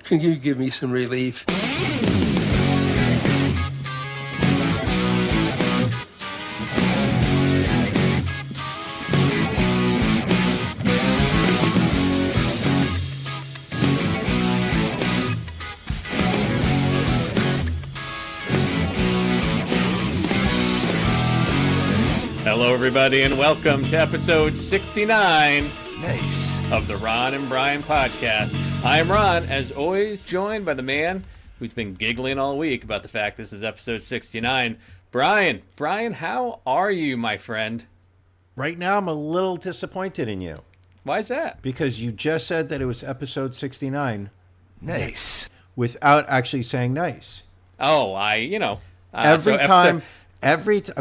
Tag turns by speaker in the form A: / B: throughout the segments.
A: Can you give me some relief?
B: Hello, everybody, and welcome to episode 69
C: Nice.
B: of the Ron and Brian podcast. I'm Ron, as always, joined by the man who's been giggling all week about the fact this is episode 69, Brian. Brian, how are you, my friend?
C: Right now, I'm a little disappointed in you.
B: Why is that?
C: Because you just said that it was episode 69
D: Nice.
C: without actually saying nice.
B: Oh,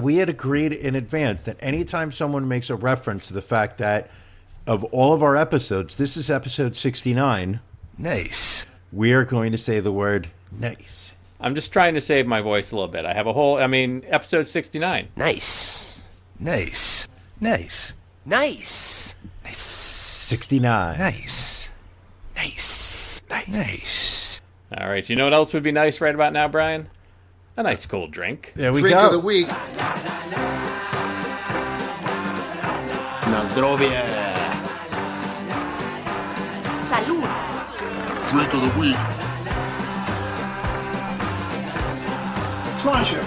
C: We had agreed in advance that anytime someone makes a reference to the fact that of all of our episodes, this is episode 69,
D: Nice.
C: we are going to say the word nice.
B: I'm just trying to save my voice a little bit. I have episode 69.
D: Nice. Nice. Nice. Nice. Nice.
C: 69.
D: Nice. Nice. Nice. Nice.
B: All right, you know what else would be nice right about now, Brian? A nice cold drink.
C: There we
E: Drink
C: go.
E: of the week.
F: Na zdrowie!
G: Salud.
E: Drink of the week. Slideshow.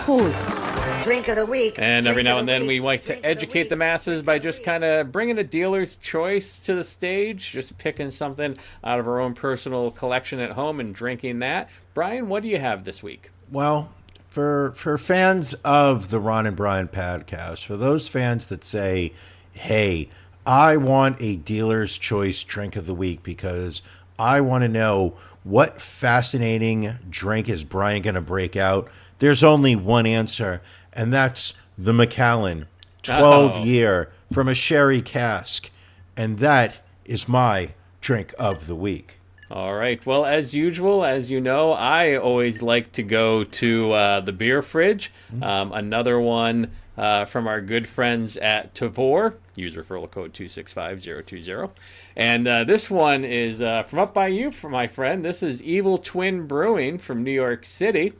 G: Prost.
H: Drink of the week.
B: And every
H: Drink
B: now
H: of
B: and
H: the
B: then
H: week.
B: we like to
H: Drink of the
B: educate the
H: week.
B: masses by
H: Drink of
B: just
H: the
B: kind of bringing a dealer's choice to the stage, just picking something out of our own personal collection at home and drinking that. Brian, what do you have this week?
C: Well, for fans of the Ron and Brian podcast, for those fans that say, hey, I want a dealer's choice drink of the week because I want to know what fascinating drink is Brian going to break out, there's only one answer, and that's the Macallan 12-year from a sherry cask. And that is my drink of the week.
B: All right. Well, as usual, as you know, I always like to go to the beer fridge. Another one from our good friends at Tavor. Use referral code 265020. And this one is from up by you, from my friend. This is Evil Twin Brewing from New York City.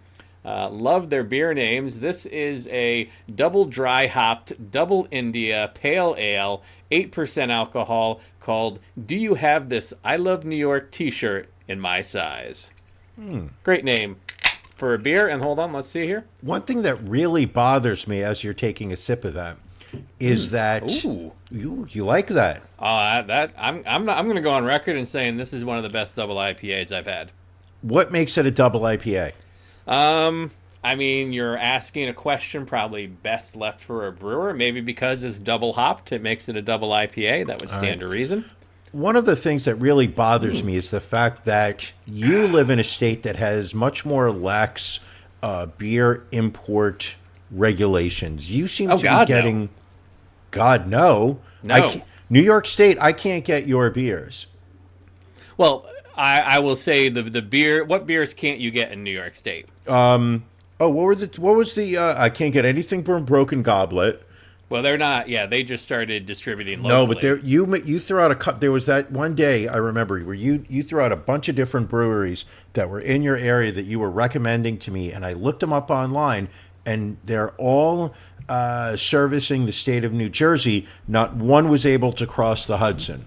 B: Love their beer names. This is a double dry hopped, double India pale ale, 8% alcohol, called Do You Have This I Love New York t-shirt in my size? Great name for a beer. And hold on, let's see here.
C: One thing that really bothers me as you're taking a sip of that is that
B: Ooh.
C: you like that.
B: I'm going to go on record and saying this is one of the best double IPAs I've had.
C: What makes it a double IPA?
B: You're asking a question probably best left for a brewer. Maybe because it's double hopped, it makes it a double IPA. That would stand to reason.
C: One of the things that really bothers me is the fact that you live in a state that has much more lax beer import regulations. You seem to be
B: God, no.
C: getting... God, no.
B: No.
C: New York State, I can't get your beers.
B: Well, I will say the beer. What beers can't you get in New York State?
C: What was the I can't get anything from Broken Goblet.
B: Well, they're not. Yeah, they just started distributing locally.
C: No, but you threw out a cup. There was that one day I remember where you threw out a bunch of different breweries that were in your area that you were recommending to me, and I looked them up online, and they're all servicing the state of New Jersey. Not one was able to cross the Hudson.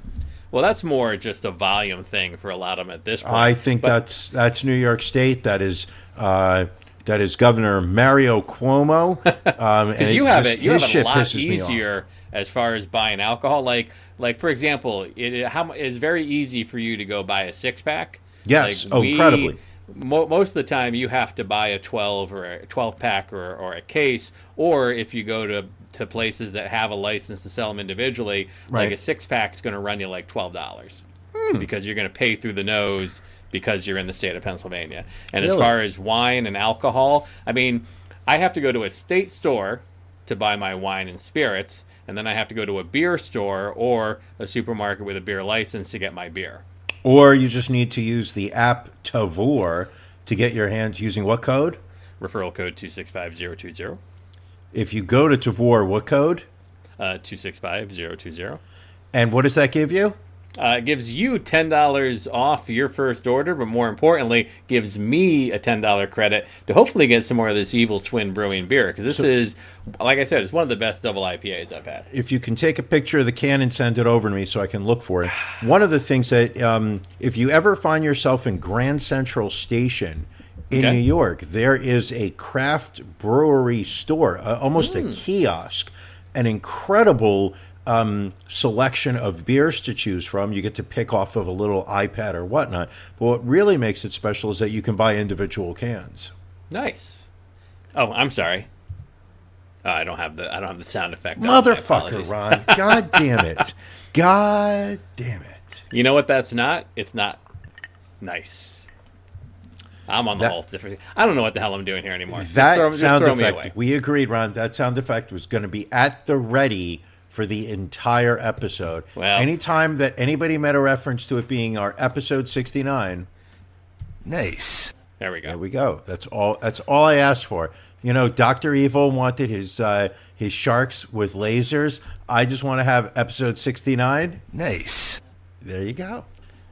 B: Well, that's more just a volume thing for a lot of them at this point.
C: I think that's New York State. That is Governor Mario Cuomo.
B: Because you have it a lot
C: pisses me off.
B: easier as far as buying alcohol. Like for example, it's very easy for you to go buy a 6-pack.
C: Yes, incredibly.
B: Most of the time, you have to buy a 12 or a 12-pack or a case, or if you go to places that have a license to sell them individually,
C: Right.
B: like a 6-pack is going to run you like $12 because you're going to pay through the nose because you're in the state of Pennsylvania. And as
C: Really?
B: far as wine and alcohol, I have to go to a state store to buy my wine and spirits, and then I have to go to a beer store or a supermarket with a beer license to get my beer.
C: Or you just need to use the app Tavor to get your hands using what code?
B: Referral code 265020.
C: If you go to Tavor, what code?
B: 265020.
C: And what does that give you?
B: It gives you $10 off your first order, but more importantly, gives me a $10 credit to hopefully get some more of this Evil Twin Brewing beer. Because this is, like I said, it's one of the best double IPAs I've had.
C: If you can take a picture of the can and send it over to me so I can look for it. One of the things that, if you ever find yourself in Grand Central Station in New York, there is a craft brewery store, almost a kiosk, an incredible selection of beers to choose from. You get to pick off of a little iPad or whatnot. But what really makes it special is that you can buy individual cans.
B: Nice. Oh, I'm sorry. I don't have the sound effect.
C: Motherfucker, Ron. God damn it. God damn it.
B: You know what that's not? It's not nice. I'm on the whole different. I don't know what the hell I'm doing here anymore.
C: That sound
B: throw me away.
C: effect, we agreed, Ron, that sound effect was going to be at the ready for the entire episode.
B: Well,
C: anytime that anybody made a reference to it being our episode 69.
D: Nice.
B: There we go.
C: There we go. That's all I asked for. You know, Dr. Evil wanted his sharks with lasers. I just want to have episode 69.
D: Nice.
C: There you go.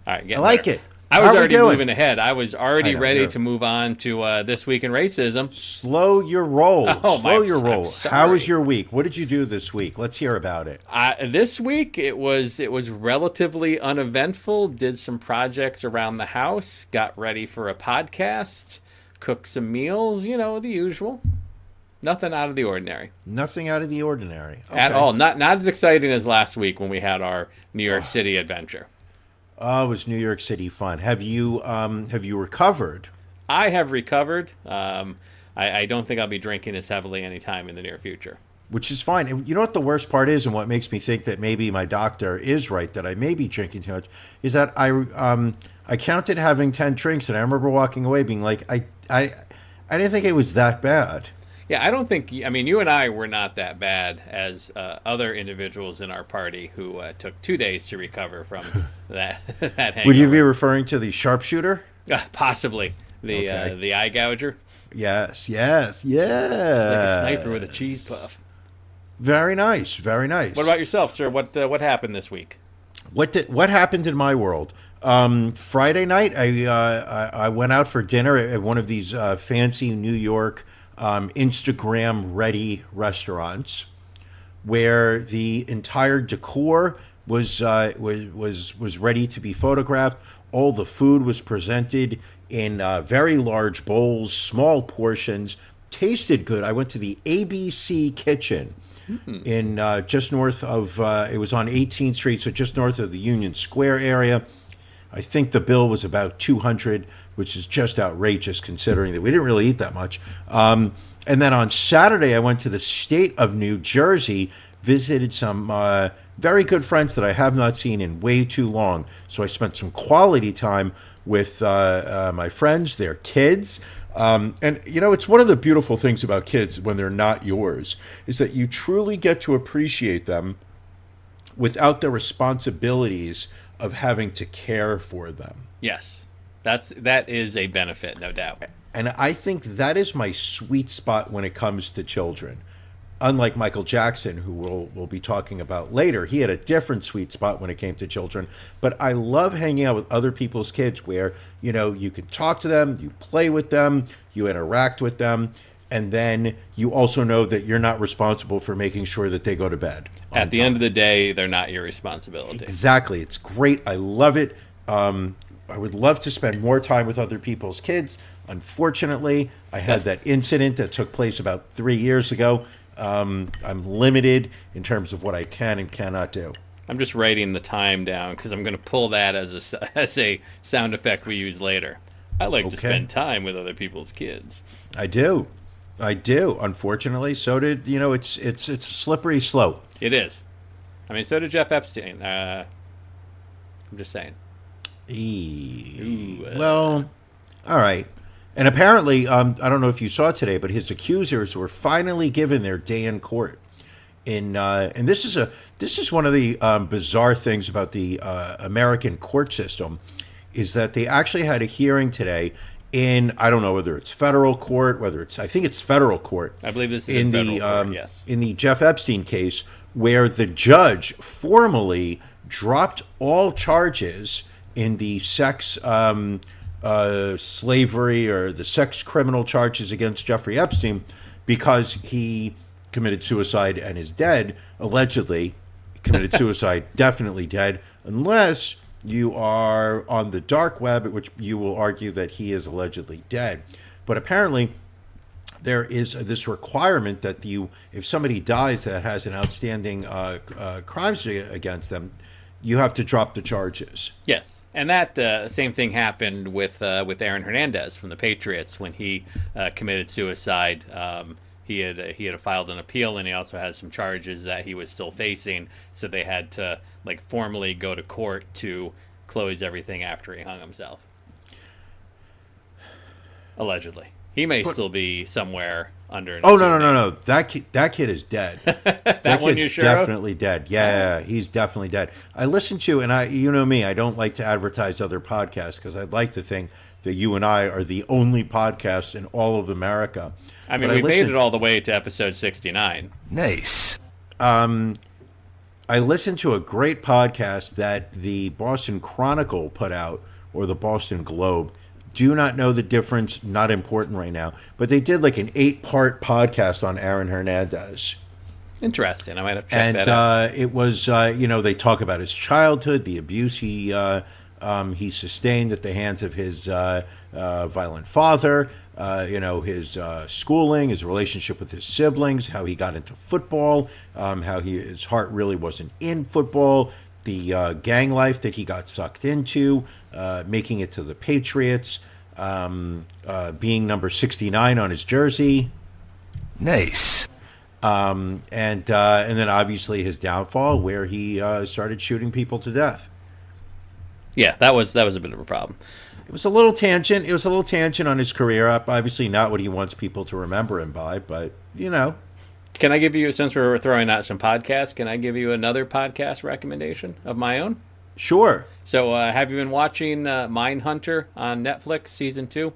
B: All right,
C: I like it.
B: I was
C: How are we
B: already
C: doing?
B: moving ahead. I was already ready
C: you're-
B: to move on to This Week in Racism.
C: Slow your roll.
B: Oh,
C: Slow your
B: I'm
C: roll.
B: sorry.
C: How was your week? What did you do this week? Let's hear about it.
B: This week it was relatively uneventful. Did some projects around the house. Got ready for a podcast. Cooked some meals. You know, the usual. Nothing out of the ordinary.
C: Nothing out of the ordinary.
B: At
C: Okay.
B: all. Not as exciting as last week when we had our New York City adventure.
C: Oh, it was New York City fun. Have you recovered?
B: I have recovered. I don't think I'll be drinking as heavily anytime in the near future.
C: Which is fine. And you know what the worst part is, and what makes me think that maybe my doctor is right, that I may be drinking too much, is that I counted having 10 drinks, and I remember walking away being like, I didn't think it was that bad.
B: Yeah, I don't think. I mean, you and I were not that bad as other individuals in our party who took 2 days to recover from that hangover.
C: Would you be referring to the sharpshooter?
B: Possibly the eye gouger,
C: Yes.
B: like a sniper with a cheese puff.
C: Very nice. Very nice.
B: What about yourself, sir? What happened this week?
C: What happened in my world? Friday night, I went out for dinner at one of these fancy New York Instagram ready restaurants, where the entire decor was ready to be photographed. All the food was presented in very large bowls, small portions. Tasted good. I went to the ABC Kitchen in just north of. It was on 18th Street, so just north of the Union Square area. I think the bill was about $200, which is just outrageous considering that we didn't really eat that much. And then on Saturday, I went to the state of New Jersey, visited some very good friends that I have not seen in way too long. So I spent some quality time with my friends, their kids. And, you know, it's one of the beautiful things about kids when they're not yours, is that you truly get to appreciate them without the responsibilities of having to care for them.
B: Yes, that is a benefit, no doubt.
C: And I think that is my sweet spot when it comes to children. Unlike Michael Jackson, who we'll be talking about later, he had a different sweet spot when it came to children. But I love hanging out with other people's kids where, you know, you can talk to them, you play with them, you interact with them, and then you also know that you're not responsible for making sure that they go to bed.
B: At the end of the day, they're not your responsibility.
C: Exactly. It's great. I love it. I would love to spend more time with other people's kids. Unfortunately, I had that incident that took place about 3 years ago. I'm limited in terms of what I can and cannot do.
B: I'm just writing the time down because I'm going to pull that as a sound effect we use later. I like to spend time with other people's kids.
C: I do. Unfortunately, so did, you know, it's a slippery slope.
B: It is. I mean, so did Jeff Epstein. I'm just saying.
C: Well, all right. And apparently, I don't know if you saw today, but his accusers were finally given their day in court. And this is one of the bizarre things about the American court system, is that they actually had a hearing today in, I don't know whether it's federal court, I think it's federal court.
B: I believe this is in federal court, yes.
C: In the Jeff Epstein case, where the judge formally dropped all charges in the sex slavery or the sex criminal charges against Jeffrey Epstein because he committed suicide and is dead, allegedly committed suicide, definitely dead, unless you are on the dark web, at which you will argue that he is allegedly dead. But apparently there is this requirement that if somebody dies that has an outstanding crimes against them, you have to drop the charges.
B: Yes. And that same thing happened with Aaron Hernandez from the Patriots when he committed suicide. He had filed an appeal, and he also had some charges that he was still facing. So they had to formally go to court to close everything after he hung himself. Allegedly, he may still be somewhere under.
C: No. That kid is dead. that
B: one
C: kid's
B: you sure
C: definitely dead. Yeah, he's definitely dead. I listen to, and you know me, I don't like to advertise other podcasts because I'd like to think that you and I are the only podcasts in all of America.
B: I mean, we made it all the way to episode 69.
D: Nice.
C: I listened to a great podcast that the Boston Chronicle put out, or the Boston Globe. Do not know the difference, not important right now. But they did an 8-part podcast on Aaron Hernandez.
B: Interesting. I might have checked that out.
C: And it was, they talk about his childhood, the abuse he sustained at the hands of his violent father, his schooling, his relationship with his siblings, how he got into football, how his heart really wasn't in football, the gang life that he got sucked into, making it to the Patriots, being number 69 on his jersey.
D: Nice.
C: And then obviously his downfall, where he started shooting people to death.
B: Yeah, that was a bit of a problem.
C: It was a little tangent. It was a little tangent on his career. Obviously not what he wants people to remember him by, but
B: Can I give you, since we're throwing out some podcasts, can I give you another podcast recommendation of my own?
C: Sure.
B: So have you been watching Mindhunter on Netflix season 2?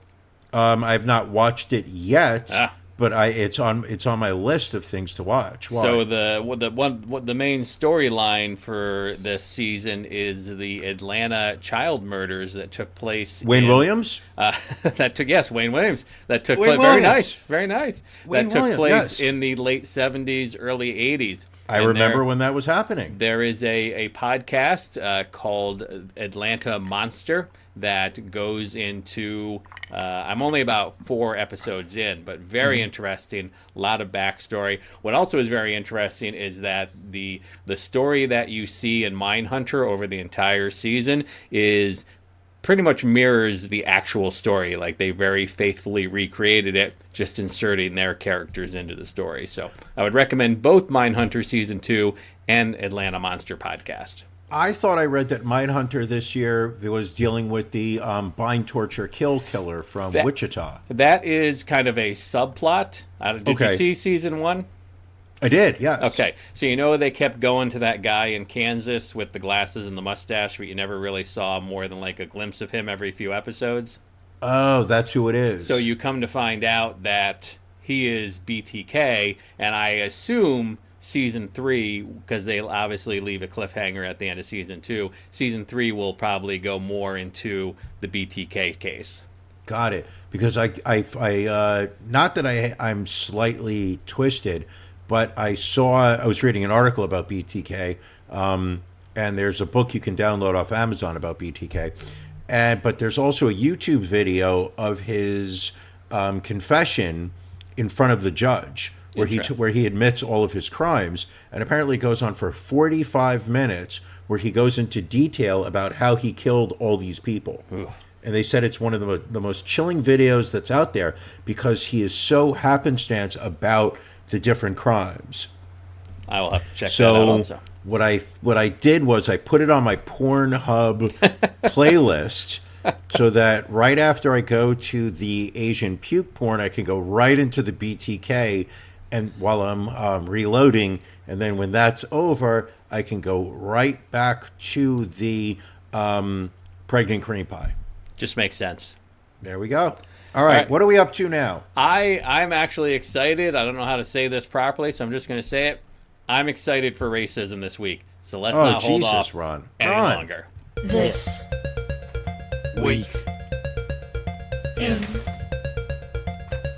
C: I've not watched it yet, but it's on my list of things to watch. Why?
B: So the main storyline for this season is the Atlanta child murders that took place.
C: Wayne Williams.
B: Wayne Williams. That took
C: Wayne
B: place.
C: Williams.
B: Very nice.
C: Wayne
B: that took
C: Williams,
B: place
C: yes.
B: in the late 70s, early 80s.
C: I remember when that was happening.
B: There is a podcast called Atlanta Monster that goes into, I'm only about 4 episodes in, but very interesting, a lot of backstory. What also is very interesting is that the story that you see in Mindhunter over the entire season is pretty much mirrors the actual story. They very faithfully recreated it, just inserting their characters into the story. So I would recommend both Mindhunter Season 2 and Atlanta Monster podcast.
C: I thought I read that Mindhunter this year was dealing with the bind, torture, kill killer from Wichita.
B: That is kind of a subplot. Did you see Season 1?
C: I did, yes.
B: Okay, so they kept going to that guy in Kansas with the glasses and the mustache, but you never really saw more than a glimpse of him every few episodes.
C: Oh, that's who it is.
B: So you come to find out that he is BTK, and I assume Season 3, because they obviously leave a cliffhanger at the end of Season 2, Season 3 will probably go more into the BTK case.
C: Got it. Because I not that I'm slightly twisted, but I was reading an article about BTK, and there's a book you can download off Amazon about BTK, but there's also a YouTube video of his confession in front of the judge, where he admits all of his crimes, and apparently it goes on for 45 minutes, where he goes into detail about how he killed all these people. Ugh. And they said it's one of the most chilling videos that's out there because he is so happenstance about the different crimes.
B: I will have to check that out also.
C: What I did was I put it on my Pornhub playlist so that right after I go to the Asian puke porn, I can go right into the BTK, and while I'm reloading, and then when that's over, I can go right back to the pregnant cream pie.
B: Just makes sense.
C: There we go. All right, what are we up to now?
B: I'm actually excited. I don't know how to say this properly, so I'm just going to say it. I'm excited for racism this week. So let's not hold
C: Jesus,
B: off
C: Ron.
B: any
C: Ron.
B: longer.
G: This
E: Week.
G: in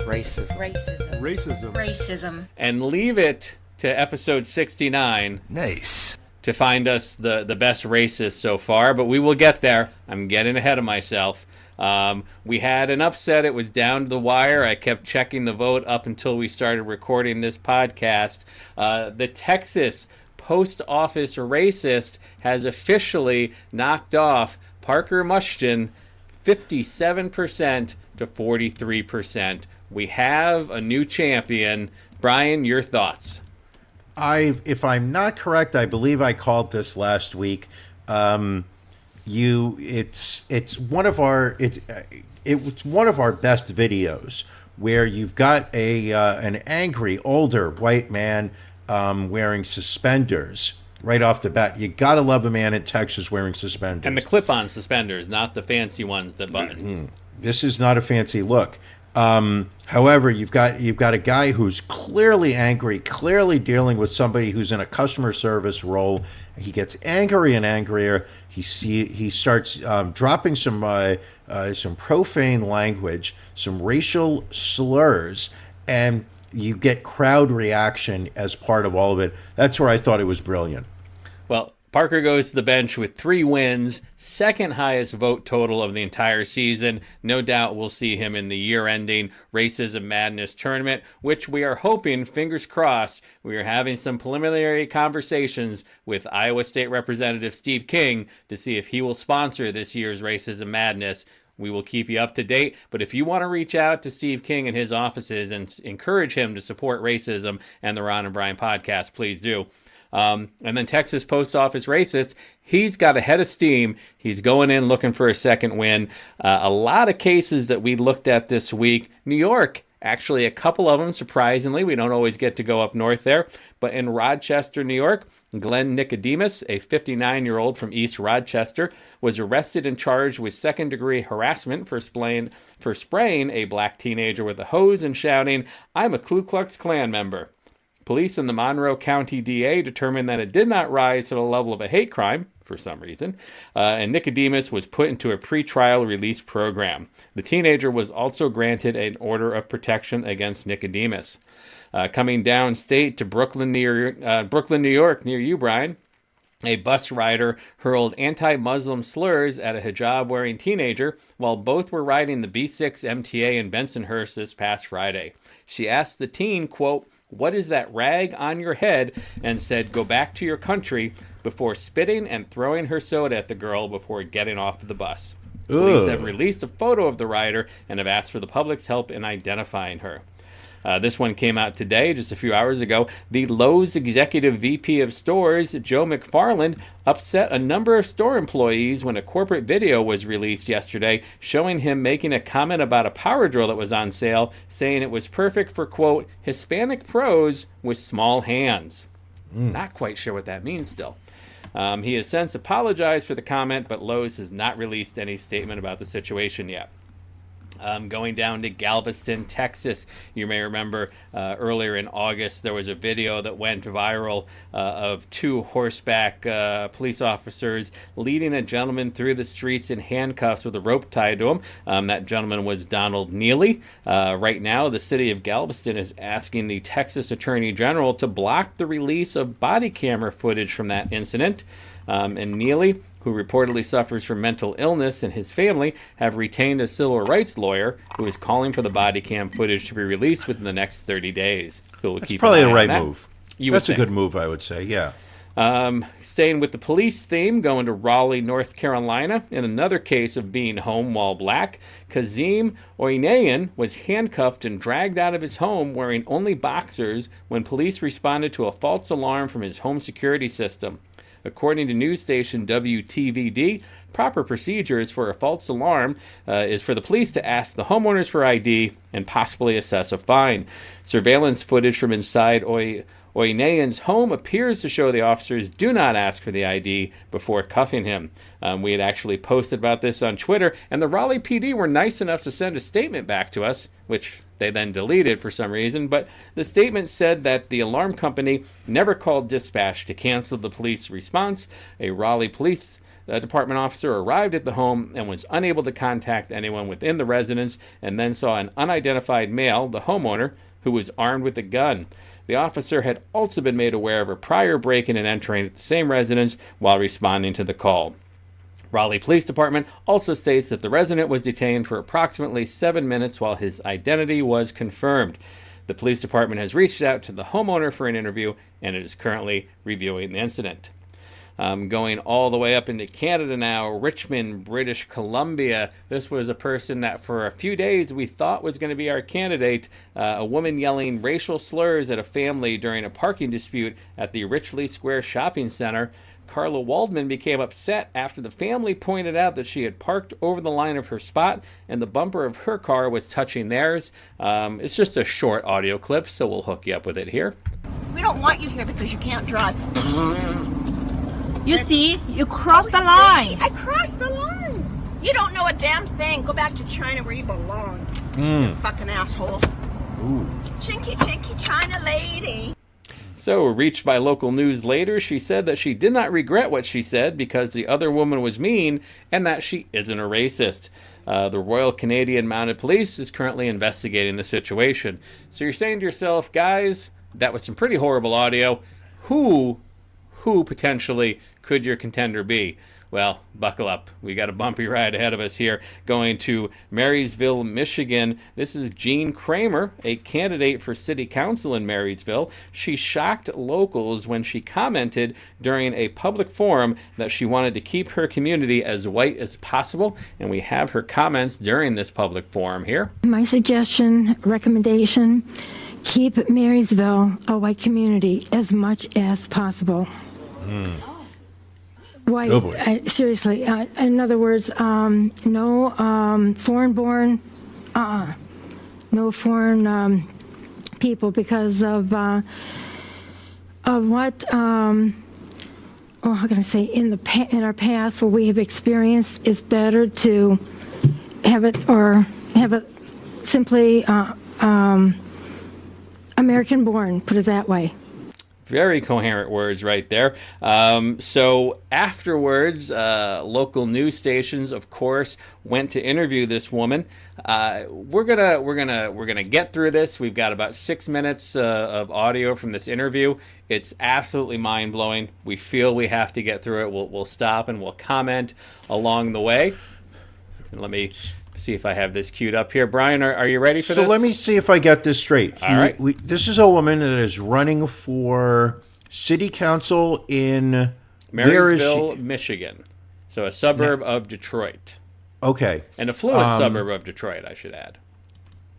H: Racism.
I: Racism.
B: And leave it to episode 69
D: Nice.
B: to find us the best racist so far, but we will get there. I'm getting ahead of myself. We had an upset. It was down to the wire. I kept checking the vote up until we started recording this podcast. The Texas post office racist has officially knocked off Parker Mushton 57% to 43%. We have a new champion. Brian, your thoughts?
C: If I'm not correct, I believe I called this last week. It's one of our it's one of our best videos where you've got an angry older white man wearing suspenders right off the bat. You gotta love a man in Texas wearing suspenders.
B: And the clip-on suspenders, not the fancy ones that button.
C: This is not a fancy look. However, you've got a guy who's clearly angry, clearly dealing with somebody who's in a customer service role. He gets angrier and angrier. He starts dropping some profane language, some racial slurs, and you get crowd reaction as part of all of it. That's where I thought it was brilliant.
B: Well, Parker goes to the bench with 3 wins, second highest vote total of the entire season. No doubt we'll see him in the year-ending Racism Madness tournament, which we are hoping, fingers crossed, we are having some preliminary conversations with Iowa State Representative Steve King to see if he will sponsor this year's Racism Madness. We will keep you up to date, but if you want to reach out to Steve King and his offices and encourage him to support racism and the Ron and Brian podcast, please do. And then Texas post office racist, he's got a head of steam. He's going in looking for a second win. A lot of cases that we looked at this week. New York, actually a couple of them, surprisingly. We don't always get to go up north there. But in Rochester, New York, Glenn Nicodemus, a 59-year-old from East Rochester, was arrested and charged with second-degree harassment for spraying a black teenager with a hose and shouting, "I'm a Ku Klux Klan member." Police and the Monroe County DA determined that it did not rise to the level of a hate crime, for some reason, and Nicodemus was put into a pretrial release program. The teenager was also granted an order of protection against Nicodemus. Coming downstate to Brooklyn, New York, near you, Brian, a bus rider hurled anti-Muslim slurs at a hijab-wearing teenager while both were riding the B6 MTA in Bensonhurst this past Friday. She asked the teen, quote, "What is that rag on your head?" and said, "Go back to your country," before spitting and throwing her soda at the girl before getting off the bus. Police have released a photo of the rider and have asked for the public's help in identifying her. This one came out today, just a few hours ago. The Lowe's executive VP of stores, Joe McFarland, upset a number of store employees when a corporate video was released yesterday showing him making a comment about a power drill that was on sale, saying it was perfect for, quote, Hispanic pros with small hands. Not quite sure what that means still. He has since apologized for the comment, but Lowe's has not released any statement about the situation yet. Going down to Galveston, Texas. You may remember earlier in August there was a video that went viral of 2 horseback police officers leading a gentleman through the streets in handcuffs with a rope tied to him. That gentleman was Donald Neely. Right now, the city of Galveston is asking the Texas Attorney General to block the release of body camera footage from that incident. And Neely, who reportedly suffers from mental illness, and his family have retained a civil rights lawyer who is calling for the body cam footage to be released within the next 30 days. So we'll keep
C: probably
B: an eye
C: the
B: on
C: right
B: that.
C: move.
B: You would
C: That's a
B: think.
C: good move, I would say, yeah.
B: Staying with the police theme, going to Raleigh, North Carolina, in another case of being home while black, Kazim Oynayan was handcuffed and dragged out of his home wearing only boxers when police responded to a false alarm from his home security system. According to news station WTVD, proper procedures for a false alarm is for the police to ask the homeowners for ID and possibly assess a fine. Surveillance footage from inside Oynayan's home appears to show the officers do not ask for the ID before cuffing him. We had actually posted about this on Twitter, and the Raleigh PD were nice enough to send a statement back to us, which they then deleted for some reason, but the statement said that the alarm company never called dispatch to cancel the police response. A Raleigh police department officer arrived at the home and was unable to contact anyone within the residence, and then saw an unidentified male, the homeowner, who was armed with a gun. The officer had also been made aware of a prior break-in and entering at the same residence while responding to the call. Raleigh Police Department also states that the resident was detained for approximately 7 minutes while his identity was confirmed. The police department has reached out to the homeowner for an interview, and it is currently reviewing the incident. Going all the way up into Canada now, Richmond, British Columbia. This was a person that for a few days we thought was going to be our candidate. A woman yelling racial slurs at a family during a parking dispute at the Richley Square Shopping Center. Carla Waldman became upset after the family pointed out that she had parked over the line of her spot and the bumper of her car was touching theirs. It's just a short audio clip, so we'll hook you up with it here.
I: We don't want you here because you can't drive. You see, you crossed the line. I crossed the line. You don't know a damn thing. Go back to China where you belong. You fucking asshole.
C: Ooh.
I: Chinky, chinky China lady.
B: So, reached by local news later, she said that she did not regret what she said because the other woman was mean and that she isn't a racist. The Royal Canadian Mounted Police is currently investigating the situation. So you're saying to yourself, guys, that was some pretty horrible audio. Who potentially could your contender be? Well, buckle up. We got a bumpy ride ahead of us here. Going to Marysville, Michigan. This is Jean Kramer, a candidate for city council in Marysville. She shocked locals when she commented during a public forum that she wanted to keep her community as white as possible. And we have her comments during this public forum here.
J: My suggestion, recommendation, keep Marysville a white community as much as possible. White,
C: Oh boy.
J: Seriously. In other words, no foreign-born, no foreign people because of what, how can I say, in our past, what we have experienced, it's better to have it simply American-born, put it that way.
B: Very coherent words right there. So afterwards, local news stations, of course, went to interview this woman. We're gonna get through this. We've got about 6 minutes of audio from this interview. It's absolutely mind blowing. We feel we have to get through it. We'll stop and we'll comment along the way. And let me see if I have this queued up here. Brian, are you ready for this?
C: So let me see if I get this straight.
B: All right.
C: This is a woman that is running for city council in
B: Marysville, Michigan. So a suburb of Detroit.
C: Okay.
B: An affluent suburb of Detroit, I should add.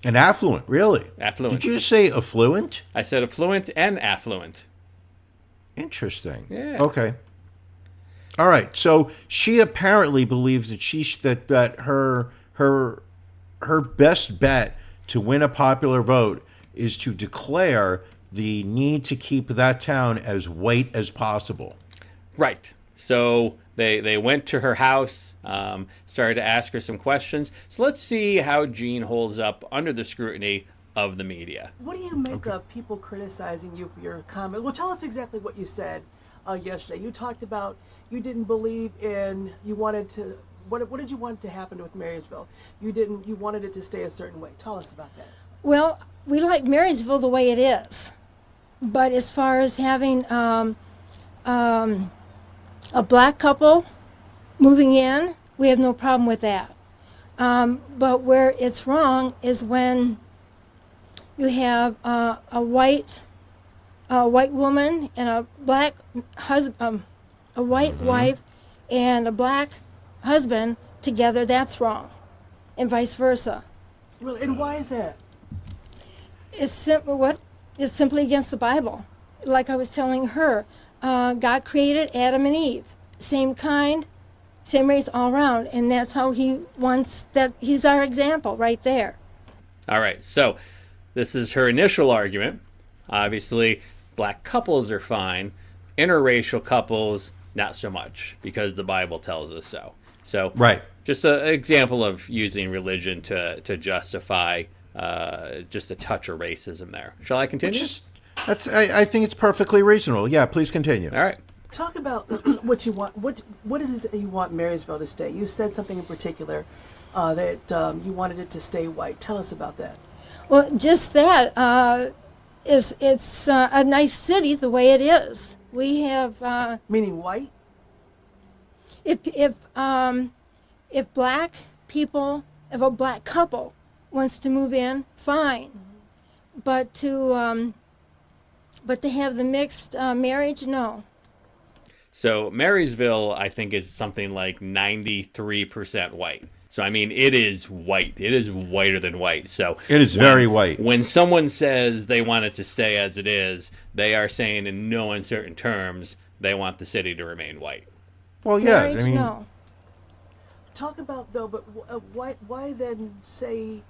C: An affluent, really?
B: Affluent.
C: Did you say affluent?
B: I said affluent and affluent.
C: Interesting.
B: Yeah.
C: Okay. All right. So she apparently believes that her best bet to win a popular vote is to declare the need to keep that town as white as possible.
B: Right. So they went to her house, started to ask her some questions. So let's see how Jean holds up under the scrutiny of the media.
K: What do you make of people criticizing you for your comment? Well, tell us exactly what you said yesterday. You talked about you didn't believe in, you wanted to, what did you want to happen with Marysville? You wanted it to stay a certain way. Tell us about that.
J: Well, we like Marysville the way it is. But as far as having a black couple moving in, we have no problem with that. But where it's wrong is when you have a white woman and a black husband, a white wife and a black husband together. That's wrong, and vice versa.
K: Well, and why is that?
J: It's simply against the Bible. Like I was telling her, God created Adam and Eve, same kind, same race all around, and that's how He wants that. He's our example right there.
B: All right, so this is her initial argument. Obviously, black couples are fine. Interracial couples, not so much, because the Bible tells us so. So,
C: right.
B: Just an example of using religion to justify just a touch of racism there. Shall I continue?
C: I think it's perfectly reasonable. Yeah, please continue.
B: All right.
K: Talk about what you want. What is it that you want Marysville to stay? You said something in particular that you wanted it to stay white. Tell us about that.
J: Well, just that. It's a nice city the way it is. We have
K: Meaning white?
J: if black people, if a black couple wants to move in, fine. But to have the mixed marriage, no.
B: So Marysville, I think, is something like 93% white. So, I mean, it is white. It is whiter than white. So
C: it is very white.
B: When someone says they want it to stay as it is, they are saying in no uncertain terms they want the city to remain white.
C: Well, yeah.
J: Marriage,
C: I mean,
J: no.
K: Talk about, though, but why then say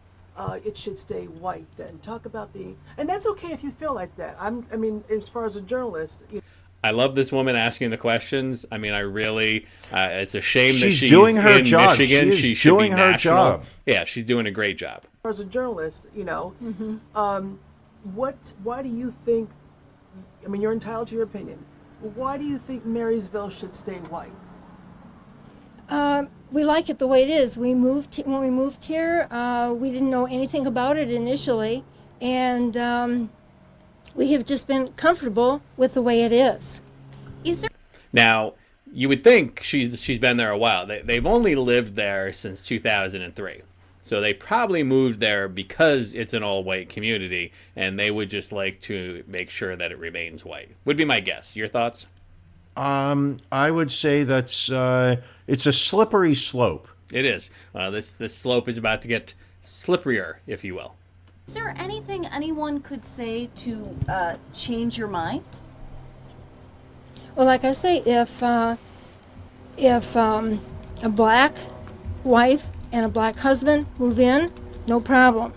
K: it should stay white then? Talk about and that's okay if you feel like that. I mean, as far as a journalist.
B: I love this woman asking the questions. I mean, I really, it's a shame that she's
C: doing her
B: in
C: job.
B: Michigan.
C: She is
B: should
C: doing
B: be
C: her
B: national.
C: job.
B: Yeah, she's doing a great job.
K: As a journalist, why do you think, I mean, you're entitled to your opinion. Why do you think Marysville should stay white?
J: We like it the way it is. When we moved here, we didn't know anything about it initially, and we have just been comfortable with the way it is.
B: Now, you would think she's been there a while. They've only lived there since 2003. So they probably moved there because it's an all-white community, and they would just like to make sure that it remains white. Would be my guess. Your thoughts?
C: I would say that's it's a slippery slope.
B: It is. This slope is about to get slipperier, if you will.
G: Is there anything anyone could say to change your mind?
J: Well, like I say, if a black wife and a black husband move in, no problem.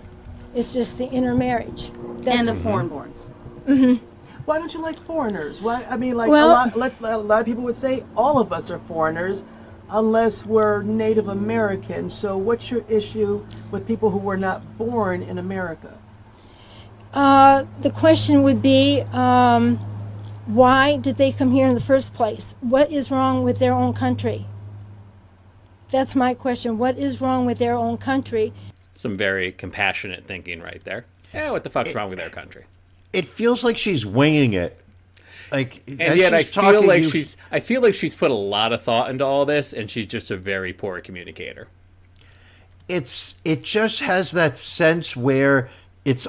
J: It's just the intermarriage.
G: And the foreign-borns.
J: Mm-hmm.
K: Why don't you like foreigners? Why? I mean, like
J: Well,
K: a lot of people would say all of us are foreigners, unless we're Native American. So, what's your issue with people who were not born in America?
J: The question would be, why did they come here in the first place? What is wrong with their own country? That's my question. What is wrong with their own country?
B: Some very compassionate thinking right there. Yeah, what the fuck's wrong with their country?
C: It feels like she's winging it.
B: And yet I feel like she's put a lot of thought into all this, and she's just a very poor communicator.
C: It just has that sense where it's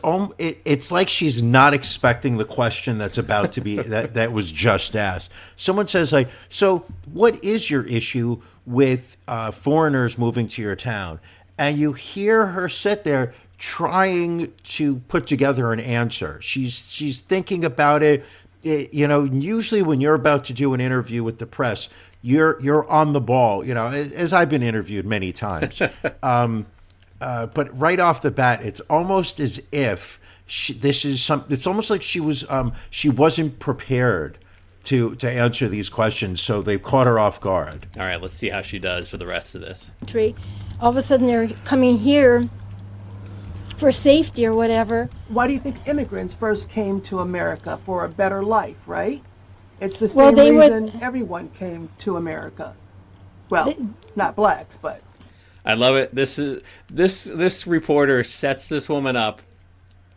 C: like she's not expecting the question that's about to be that was just asked. Someone says, like, so what is your issue with foreigners moving to your town? And you hear her sit there trying to put together an answer. She's thinking about it. Usually when you're about to do an interview with the press, you're on the ball, as I've been interviewed many times. But right off the bat, it's almost as if it's almost like she wasn't prepared to answer these questions, so they caught her off guard.
B: All right, let's see how she does for the rest of this.
J: All of a sudden they're coming here for safety or whatever.
K: Why do you think immigrants first came to America? For a better life, right? It's the same reason everyone came to America. Well, not blacks, but...
B: I love it. This reporter sets this woman up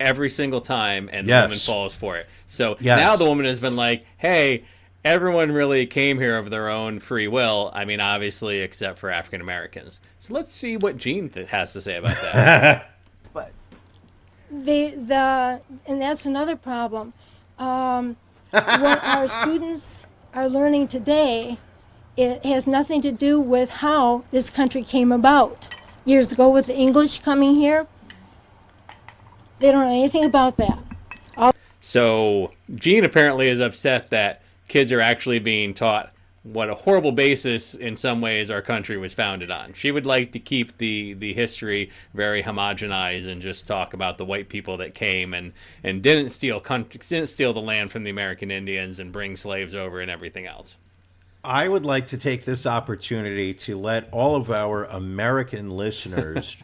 B: every single time, and the woman falls for it. So now the woman has been like, hey, everyone really came here of their own free will. I mean, obviously, except for African Americans. So let's see what Jean has to say about that.
K: But
J: and that's another problem. What our students are learning today, it has nothing to do with how this country came about. Years ago with the English coming here, they don't know anything about that.
B: So Jean apparently is upset that kids are actually being taught what a horrible basis in some ways our country was founded on. She would like to keep the history very homogenized and just talk about the white people that came and didn't steal the land from the American Indians and bring slaves over and everything else.
C: I would like to take this opportunity to let all of our American listeners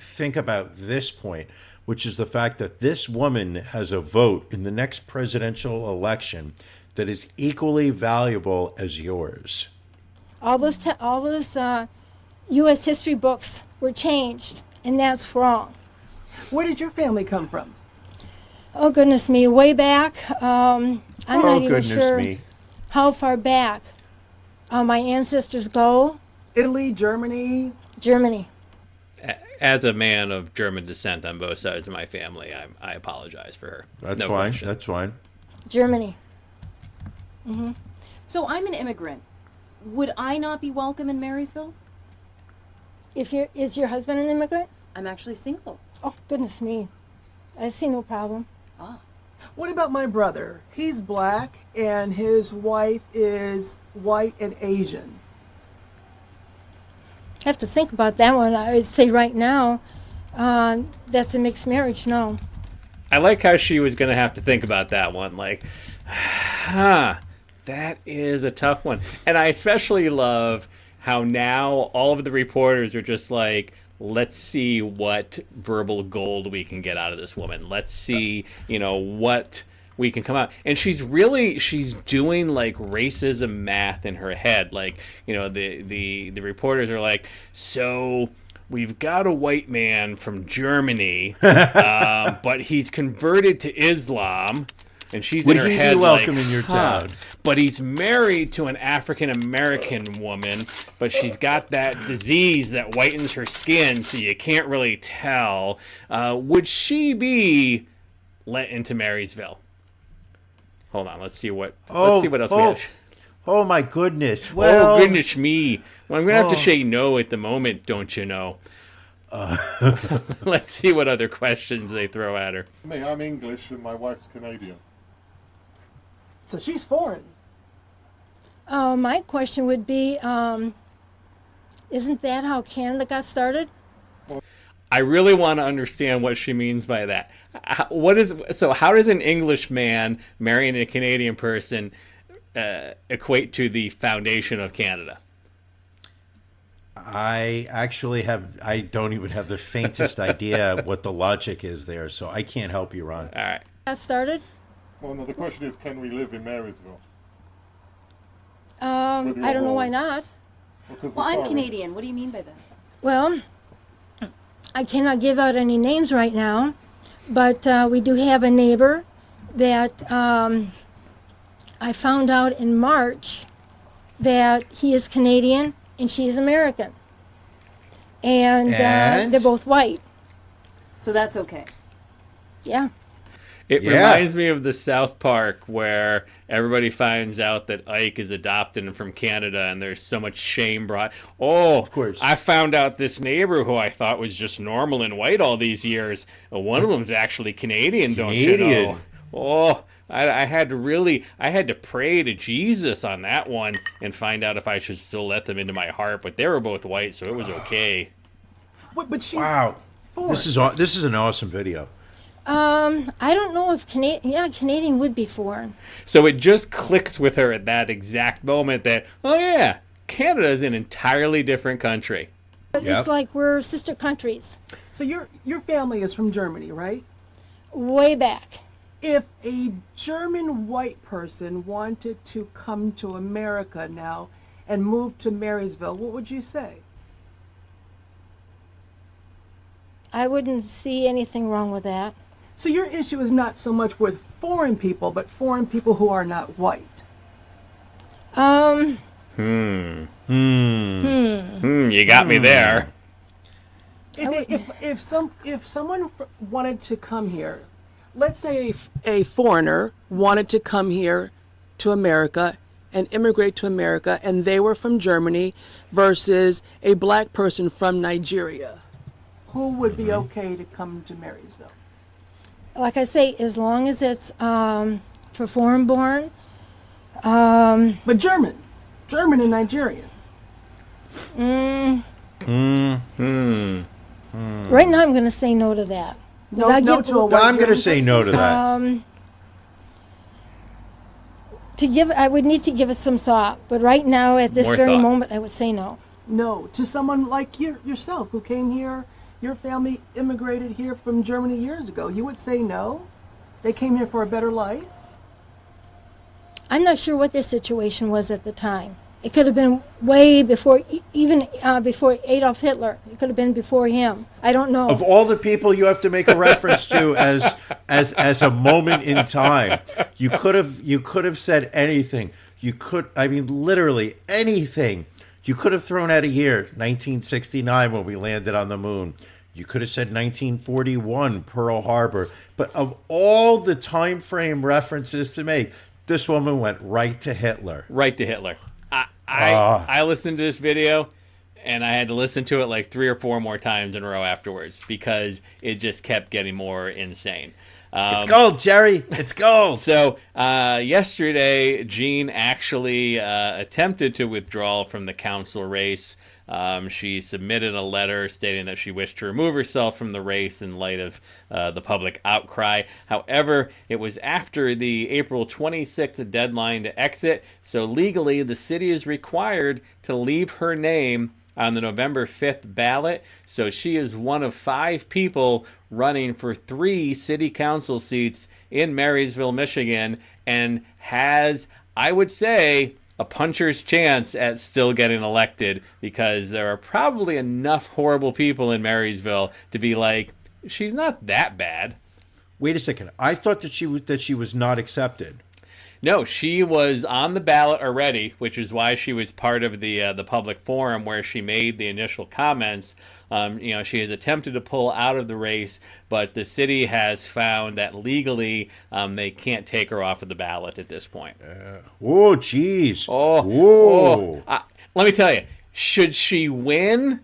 C: think about this point, which is the fact that this woman has a vote in the next presidential election that is equally valuable as yours.
J: All those U.S. history books were changed, and that's wrong.
K: Where did your family come from?
J: Oh, goodness me, way back. I'm not even
C: goodness
J: sure
C: me.
J: how far back my ancestors go.
K: Italy, Germany?
J: Germany.
B: As a man of German descent on both sides of my family, I apologize for her.
C: That's
B: No
C: fine.
B: question.
C: That's fine.
J: Germany.
G: So I'm an immigrant. Would I not be welcome in Marysville?
J: Is your husband an immigrant?
G: I'm actually single.
J: Oh, goodness me. I see no problem.
K: What about my brother? He's black and his wife is white and Asian.
J: I have to think about that one. I would say right now, that's a mixed marriage, no.
B: I like how she was going to have to think about that one. Like, that is a tough one. And I especially love how now all of the reporters are just like, let's see what verbal gold we can get out of this woman. Let's see, what we can come out. And she's doing like racism math in her head. Like, the reporters are like, so we've got a white man from Germany, but he's converted to Islam. And she's in her head
C: welcome
B: like,
C: in your town?
B: But he's married to an African-American woman, but she's got that disease that whitens her skin, so you can't really tell. Would she be let into Marysville? Hold on, let's see what else we have.
C: Oh my goodness. Well,
B: Oh, goodness me. Well, I'm going to have to say no at the moment, don't you know? Let's see what other questions they throw at her.
H: Me, I'm English and my wife's Canadian.
K: So she's foreign.
J: My question would be, isn't that how Canada got started?
B: I really want to understand what she means by that. How does an English man marrying a Canadian person equate to the foundation of Canada?
C: I don't even have the faintest idea what the logic is there, so I can't help you, Ron.
B: All right.
J: Got started?
H: Well, no, the question is, can we live in Marysville?
J: I don't know why not.
G: Well, I'm Canadian. What do you mean by that?
J: Well, I cannot give out any names right now, but we do have a neighbor that I found out in March that he is Canadian and she's American. And they're both white.
G: So that's okay.
J: Yeah.
B: It reminds me of the South Park where everybody finds out that Ike is adopted and from Canada, and there's so much shame brought. Oh,
C: of course.
B: I found out this neighbor who I thought was just normal and white all these years. One of them's actually Canadian, don't you know? Oh, I had to pray to Jesus on that one and find out if I should still let them into my heart. But they were both white, so it was okay.
K: But she's
C: Wow.
K: foreign.
C: This is an awesome video.
J: I don't know if Canadian would be foreign.
B: So it just clicks with her at that exact moment that, oh yeah, Canada is an entirely different country.
J: It's like we're sister countries.
K: So your family is from Germany, right?
J: Way back.
K: If a German white person wanted to come to America now and move to Marysville, what would you say?
J: I wouldn't see anything wrong with that.
K: So your issue is not so much with foreign people, but foreign people who are not white.
B: You got me there.
K: If someone wanted to come here, let's say a foreigner wanted to come here to America and immigrate to America, and they were from Germany versus a black person from Nigeria, who would be okay to come to Marysville?
J: Like I say, as long as it's for foreign born.
K: But German and Nigerian.
J: Right now, I'm going to say no to that.
K: I'm
C: going to say no to that.
J: I would need to give it some thought, but right now, at this
B: More
J: very
B: thought.
J: moment, I would say no.
K: No, to someone like yourself who came here Your family immigrated here from Germany years ago. You would say no? They came here for a better life?
J: I'm not sure what their situation was at the time. It could have been way before, even before Adolf Hitler. It could have been before him. I don't know.
C: Of all the people you have to make a reference to as a moment in time, you could have said anything. Literally anything. You could have thrown out a year, 1969, when we landed on the moon. You could have said 1941, Pearl Harbor. But of all the time frame references to make, this woman went right to Hitler.
B: Right to Hitler. I listened to this video, and I had to listen to it like 3 or 4 more times in a row afterwards because it just kept getting more insane.
C: It's gold, Jerry. It's gold.
B: So yesterday, Jean actually attempted to withdraw from the council race. She submitted a letter stating that she wished to remove herself from the race in light of the public outcry. However, it was after the April 26th deadline to exit, so legally the city is required to leave her name on the November 5th ballot. So she is one of 5 people running for 3 city council seats in Marysville, Michigan, and has, I would say, a puncher's chance at still getting elected, because there are probably enough horrible people in Marysville to be like, she's not that bad.
C: Wait a second. I thought that she was not accepted.
B: No, she was on the ballot already, which is why she was part of the public forum where she made the initial comments. She has attempted to pull out of the race, but the city has found that legally they can't take her off of the ballot at this point.
C: Oh, jeez.
B: Let me tell you, should she win,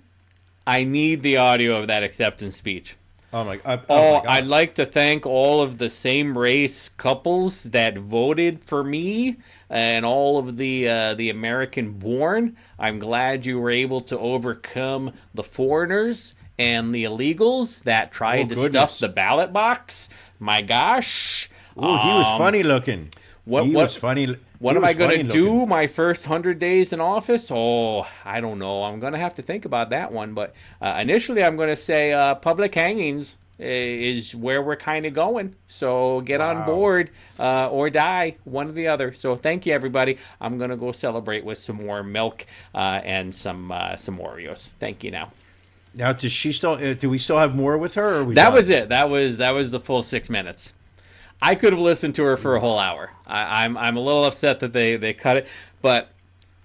B: I need the audio of that acceptance speech.
C: My God.
B: I'd like to thank all of the same race couples that voted for me and all of the American born. I'm glad you were able to overcome the foreigners and the illegals that tried to stuff the ballot box. My gosh.
C: He was funny looking. What
B: am I going to do my first 100 days in office? I don't know. I'm going to have to think about that one. But initially, I'm going to say public hangings is where we're kind of going. So get on board or die, one or the other. So thank you, everybody. I'm going to go celebrate with some more milk and some Oreos. Thank you now.
C: Now, does she still? Do we still have more with her? Or
B: that was it. That was the full 6 minutes. I could have listened to her for a whole hour. I'm a little upset that they cut it.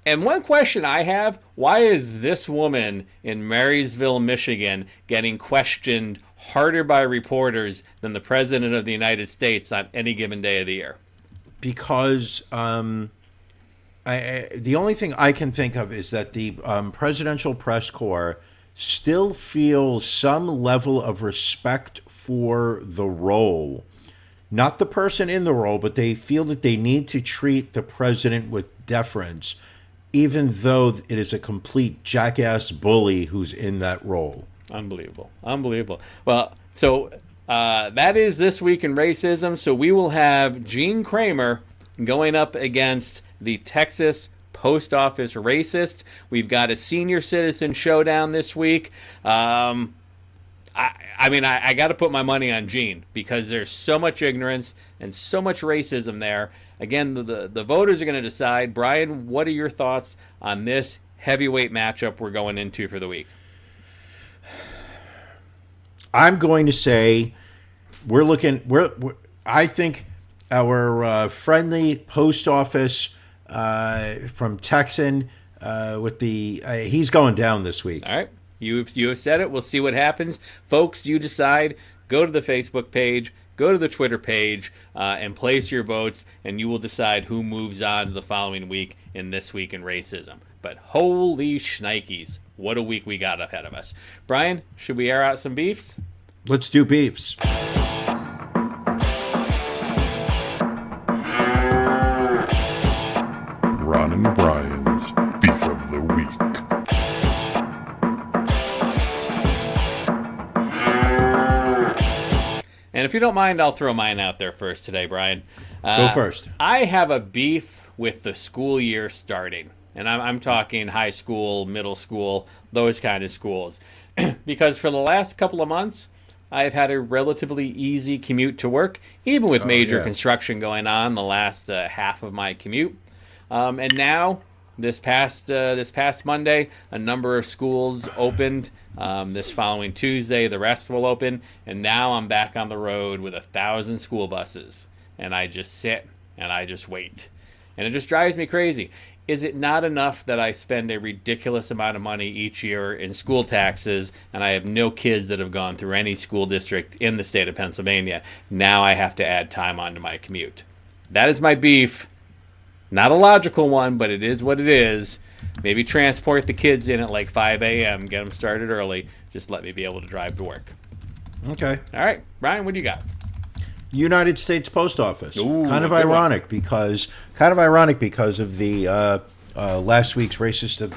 B: And one question I have, why is this woman in Marysville, Michigan getting questioned harder by reporters than the President of the United States on any given day of the year?
C: Because the only thing I can think of is that the presidential press corps still feels some level of respect for the role. Not the person in the role, but they feel that they need to treat the president with deference, even though it is a complete jackass bully who's in that role.
B: Unbelievable. Well, so that is This Week in Racism. So we will have Gene Kramer going up against the Texas post office racist. We've got a senior citizen showdown this week. I got to put my money on Gene because there's so much ignorance and so much racism there. Again, the voters are going to decide. Brian, what are your thoughts on this heavyweight matchup we're going into for the week?
C: I'm going to say I think our friendly post office from Texan he's going down this week.
B: All right. You have said it. We'll see what happens. Folks, you decide. Go to the Facebook page, go to the Twitter page, and place your votes, and you will decide who moves on to the following week in This Week in Racism. But holy shnikes, what a week we got ahead of us. Brian, should we air out some beefs?
C: Let's do beefs.
E: Ron and Brian's Beef of the Week.
B: And if you don't mind, I'll throw mine out there first today, Brian.
C: Go first.
B: I have a beef with the school year starting. And I'm talking high school, middle school, those kind of schools. Because for the last couple of months, I've had a relatively easy commute to work, even with major construction going on the last half of my commute. And now, this past Monday, a number of schools opened. This following Tuesday, the rest will open. And now I'm back on the road with 1,000 school buses. And I just sit and I just wait. And it just drives me crazy. Is it not enough that I spend a ridiculous amount of money each year in school taxes and I have no kids that have gone through any school district in the state of Pennsylvania? Now I have to add time onto my commute. That is my beef. Not a logical one, but it is what it is. Maybe transport the kids in at like 5 a.m., get them started early. Just let me be able to drive to work.
C: Okay.
B: All right. Brian, what do you got?
C: United States Post Office.
B: Ooh,
C: kind of ironic because of the last week's racist of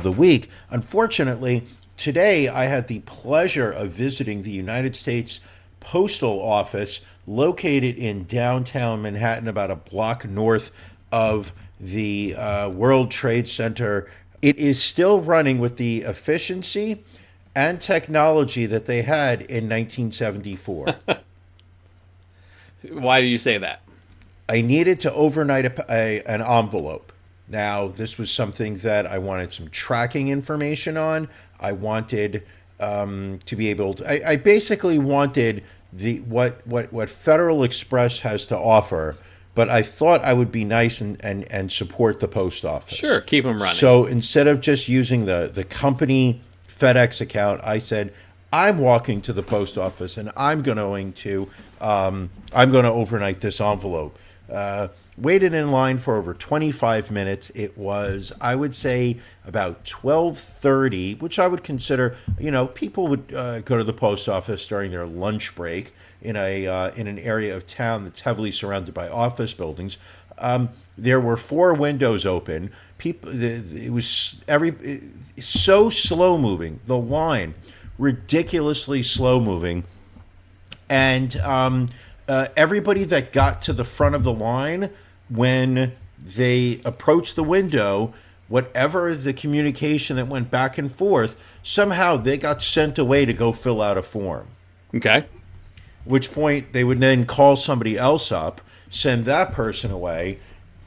C: the week. Unfortunately, today I had the pleasure of visiting the United States Postal Office located in downtown Manhattan, about a block north of the World Trade Center. It is still running with the efficiency and technology that they had in 1974.
B: Why do you say that?
C: I needed to overnight an envelope. Now, this was something that I wanted some tracking information on. I wanted to be able to. I basically wanted what Federal Express has to offer, but I thought I would be nice and support the post office.
B: Sure, keep them running.
C: So instead of just using the company FedEx account, I said, I'm walking to the post office and I'm going to overnight this envelope. Waited in line for over 25 minutes. It was, I would say, about 12:30, which I would consider, people would go to the post office during their lunch break in an area of town that's heavily surrounded by office buildings. There were 4 windows open. It was so slow moving. The line, ridiculously slow moving, and everybody that got to the front of the line, when they approached the window, whatever the communication that went back and forth, somehow they got sent away to go fill out a form.
B: Okay.
C: At which point they would then call somebody else up, send that person away,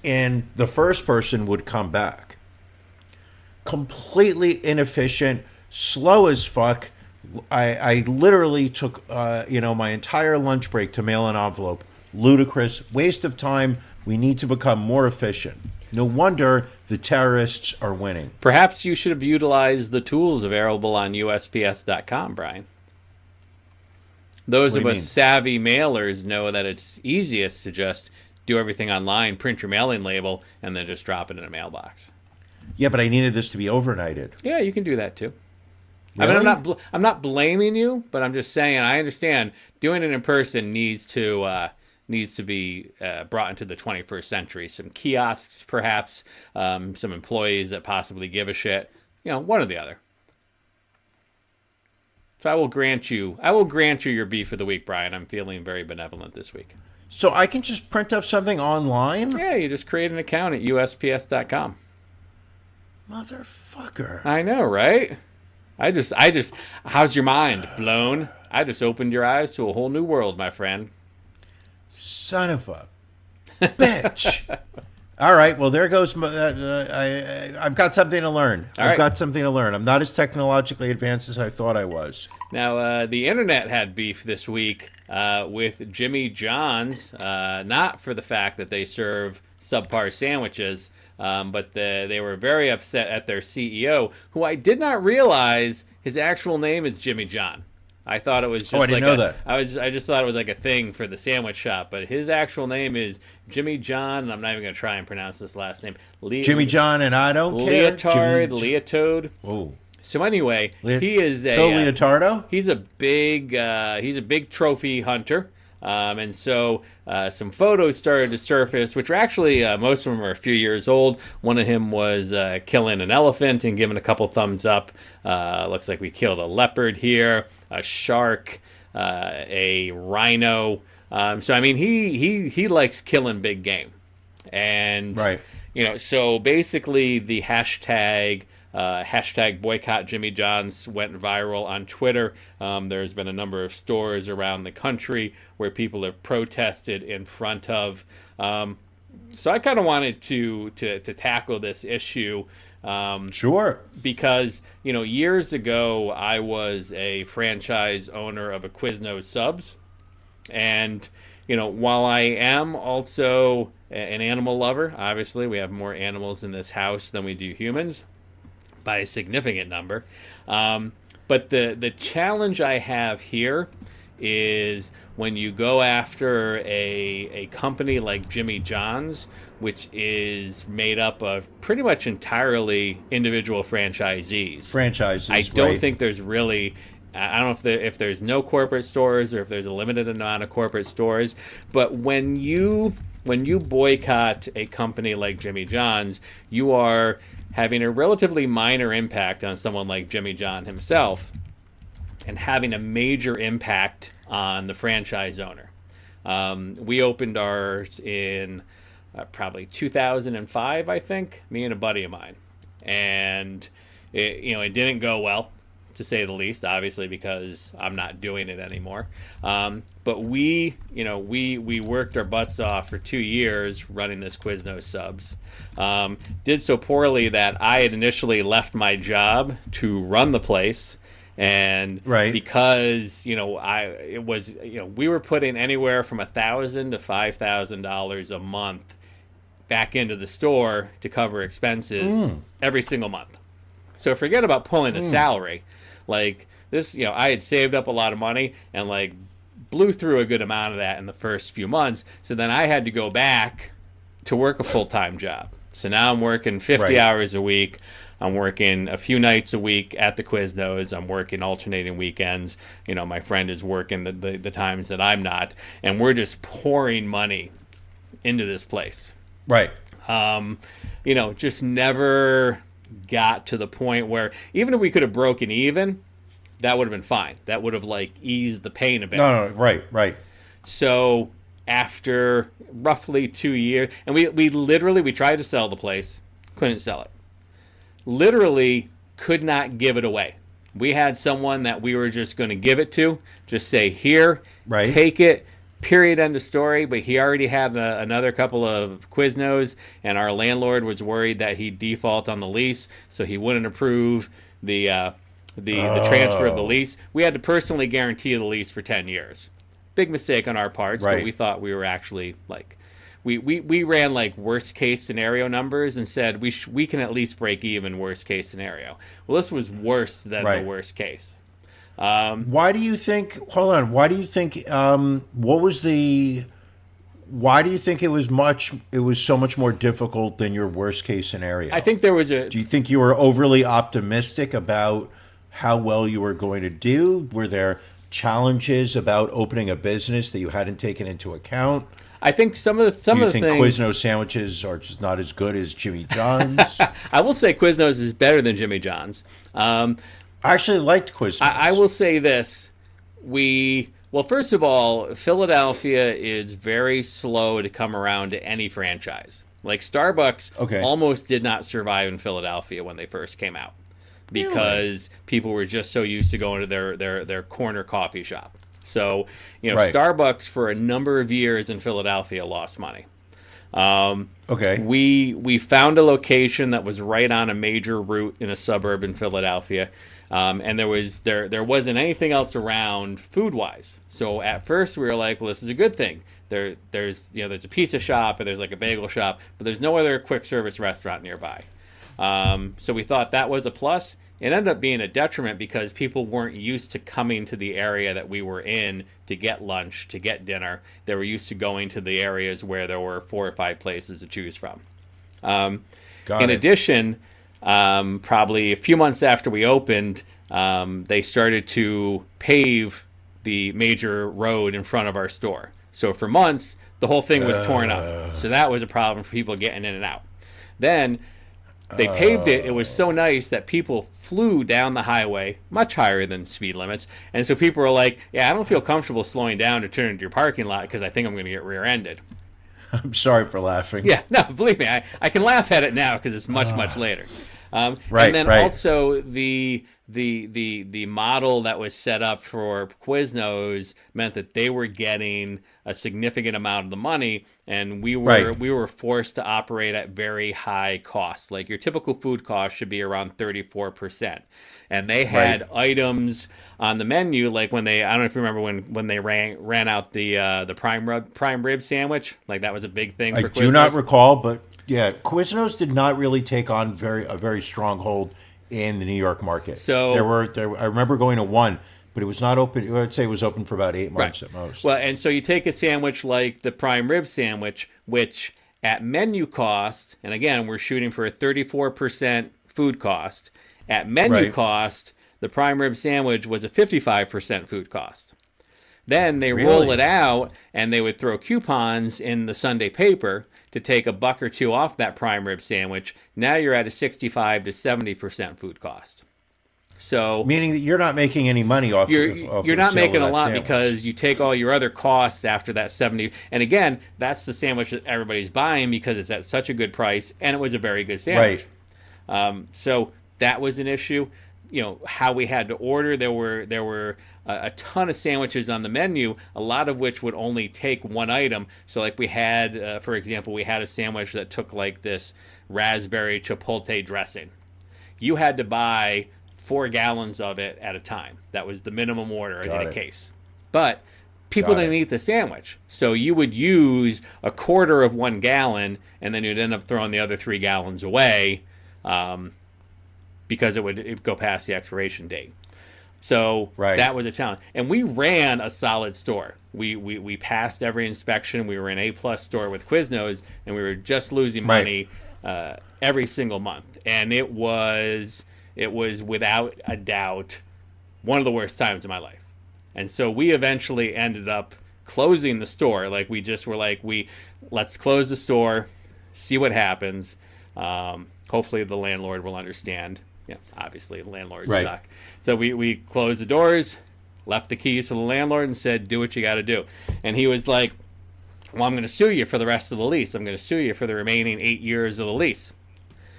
C: and the first person would come back. Completely inefficient, slow as fuck. I literally took my entire lunch break to mail an envelope. Ludicrous, waste of time. We need to become more efficient. No wonder the terrorists are winning.
B: Perhaps you should have utilized the tools available on USPS.com, Brian. Those of us savvy mailers know that it's easiest to just do everything online, print your mailing label, and then just drop it in a mailbox.
C: Yeah, but I needed this to be overnighted.
B: Yeah, you can do that too.
C: Really?
B: I mean, I'm not blaming you, but I'm just saying I understand doing it in person needs to be brought into the 21st century. Some kiosks, perhaps, some employees that possibly give a shit. One or the other. So I will grant you your beef of the week, Brian. I'm feeling very benevolent this week.
C: So I can just print up something online?
B: Yeah, you just create an account at USPS.com.
C: Motherfucker.
B: I know, right? I just, how's your mind blown? I just opened your eyes to a whole new world, my friend.
C: Son of a bitch. All right, well, there goes I've got something to learn. Got something to learn. I'm not as technologically advanced as I thought I was.
B: Now, the internet had beef this week with Jimmy John's, not for the fact that they serve subpar sandwiches, but they were very upset at their CEO, who I did not realize his actual name is Jimmy John. I thought it was just
C: I didn't know that.
B: I just thought it was like a thing for the sandwich shop, but his actual name is Jimmy John, and I'm not even going to try and pronounce this last name.
C: Jimmy John, and I don't care.
B: Leotard.
C: Oh.
B: So anyway, he is a
C: Phil Leotardo.
B: He's a big trophy hunter. And so some photos started to surface, which are actually, most of them are a few years old. One of him was killing an elephant and giving a couple thumbs up. Looks like we killed a leopard here, a shark, a rhino. So, I mean, he likes killing big game. And,
C: right.
B: So basically the hashtag boycott Jimmy John's went viral on Twitter. There's been a number of stores around the country where people have protested in front of. So I kind of wanted to tackle this issue.
C: Sure.
B: Because, years ago, I was a franchise owner of a Quiznos subs. And, while I am also an animal lover, obviously we have more animals in this house than we do humans by a significant number. But the challenge I have here is when you go after a company like Jimmy John's, which is made up of pretty much entirely individual franchisees.
C: I
B: don't think there's really, I don't know if there's no corporate stores or if there's a limited amount of corporate stores, but when you boycott a company like Jimmy John's, you are having a relatively minor impact on someone like Jimmy John himself and having a major impact on the franchise owner. We opened ours in probably 2005, I think, me and a buddy of mine. And it didn't go well, to say the least, obviously, because I'm not doing it anymore. But we worked our butts off for 2 years running this Quiznos subs. Did so poorly that I had initially left my job to run the place. And because we were putting anywhere from $1,000 to $5,000 a month back into the store to cover expenses every single month. So forget about pulling a salary. Like this, I had saved up a lot of money and blew through a good amount of that in the first few months. So then I had to go back to work a full-time job. So now I'm working 50 hours a week. I'm working a few nights a week at the Quiznos. I'm working alternating weekends. My friend is working the times that I'm not. And we're just pouring money into this place.
C: Right.
B: Just never got to the point where even if we could have broken even, that would have been fine. That would have eased the pain a bit.
C: No, right.
B: So after roughly 2 years, and we tried to sell the place, couldn't sell it. Literally could not give it away. We had someone that we were just going to give it to, just say, here, take it, period, end of story. But he already had another couple of Quiznos, and our landlord was worried that he'd default on the lease, so he wouldn't approve the transfer of the lease. We had to personally guarantee the lease for 10 years. Big mistake on our parts, but we thought we were actually we ran worst case scenario numbers and said we can at least break even worst case scenario. Well, this was worse than the worst case.
C: Why do you think? Hold on. Why do you think? Why do you think it was so much more difficult than your worst case scenario?
B: I think there was
C: Do you think you were overly optimistic about how well you were going to do? Were there challenges about opening a business that you hadn't taken into account?
B: I think some of the things.
C: Do you think Quiznos sandwiches are just not as good as Jimmy John's?
B: I will say Quiznos is better than Jimmy John's.
C: I actually liked Quiznos.
B: I will say this: first of all, Philadelphia is very slow to come around to any franchise. Starbucks almost did not survive in Philadelphia when they first came out because people were just so used to going to their corner coffee shop. So, Starbucks for a number of years in Philadelphia lost money. We found a location that was right on a major route in a suburb in Philadelphia, and there wasn't anything else around food-wise. So at first we were like, well, this is a good thing. There's a pizza shop and there's a bagel shop, but there's no other quick service restaurant nearby. So we thought that was a plus. It ended up being a detriment because people weren't used to coming to the area that we were in to get lunch, to get dinner. They were used to going to the areas where there were 4 or 5 places to choose from. In addition, probably a few months after we opened, they started to pave the major road in front of our store. So for months, the whole thing was torn up. So that was a problem for people getting in and out. Then they paved it. It was so nice that people flew down the highway, much higher than speed limits. And so people were like, yeah, I don't feel comfortable slowing down to turn into your parking lot because I think I'm going to get rear-ended.
C: I'm sorry for laughing.
B: Yeah, no, believe me, I can laugh at it now because it's much later.
C: Right,
B: and then
C: right.
B: also the model that was set up for Quiznos meant that they were getting a significant amount of the money, and we were forced to operate at very high costs. Like your typical food cost should be around 34%, and they had items on the menu like when I don't know if you remember when they ran out the prime rib sandwich, like that was a big thing for Quiznos.
C: I do not recall, but yeah, Quiznos did not really take on a very strong hold in the New York market. So I remember going to one, but it was not open. I'd say it was open for about 8 months at most.
B: Well, and so you take a sandwich like the prime rib sandwich, which at menu cost, and again we're shooting for a 34% food cost. At menu cost, the prime rib sandwich was a 55% food cost. Then they roll it out, and they would throw coupons in the Sunday paper to take $1 or $2 off that prime rib sandwich. Now you're at a 65 to 70% food cost. So
C: meaning that you're not making any money off.
B: You're not making a lot because you take all your other costs after that 70. And again, that's the sandwich that everybody's buying because it's at such a good price, and it was a very good sandwich. Right. So that was an issue. You know, how we had to order. There were a ton of sandwiches on the menu, a lot of which would only take one item. So like we had, for example, we had a sandwich that took like this raspberry chipotle dressing. You had to buy 4 gallons of it at a time. That was the minimum order in a case. But people didn't eat the sandwich. So you would use a quarter of 1 gallon, and then you'd end up throwing the other 3 gallons away. Because it would go past the expiration date. So that was a challenge. And we ran a solid store. We passed every inspection. We were an A+ store with Quiznos, and we were just losing money every single month. And it was without a doubt one of the worst times of my life. And so we eventually ended up closing the store. Like we just were like, let's close the store, see what happens. Hopefully the landlord will understand. Yeah, obviously landlords suck. So we closed the doors, left the keys to the landlord, and said, do what you got to do. And he was like, well, I'm going to sue you for the rest of the lease. I'm going to sue you for the remaining 8 years of the lease.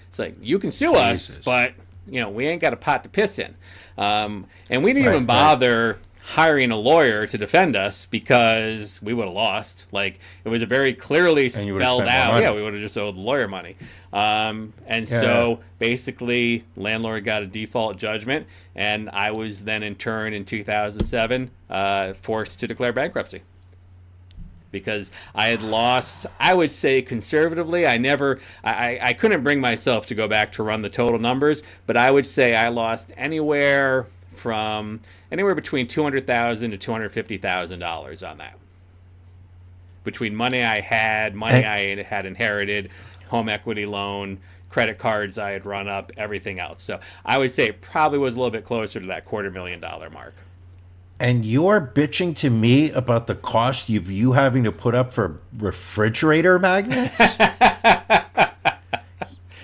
B: It's like, you can sue us, but we ain't got a pot to piss in. And we didn't even bother hiring a lawyer to defend us because we would have lost. Like, it was a very clearly spelled out. Yeah, we would have just owed the lawyer money. So basically, landlord got a default judgment, and I was then in turn in 2007 forced to declare bankruptcy. Because I had lost, I would say conservatively, I couldn't bring myself to go back to run the total numbers, but I would say I lost anywhere between $200,000 to $250,000 on that. Between money I had inherited, home equity loan, credit cards I had run up, everything else. So I would say it probably was a little bit closer to that $250,000 mark.
C: And you're bitching to me about the cost of you having to put up for refrigerator magnets?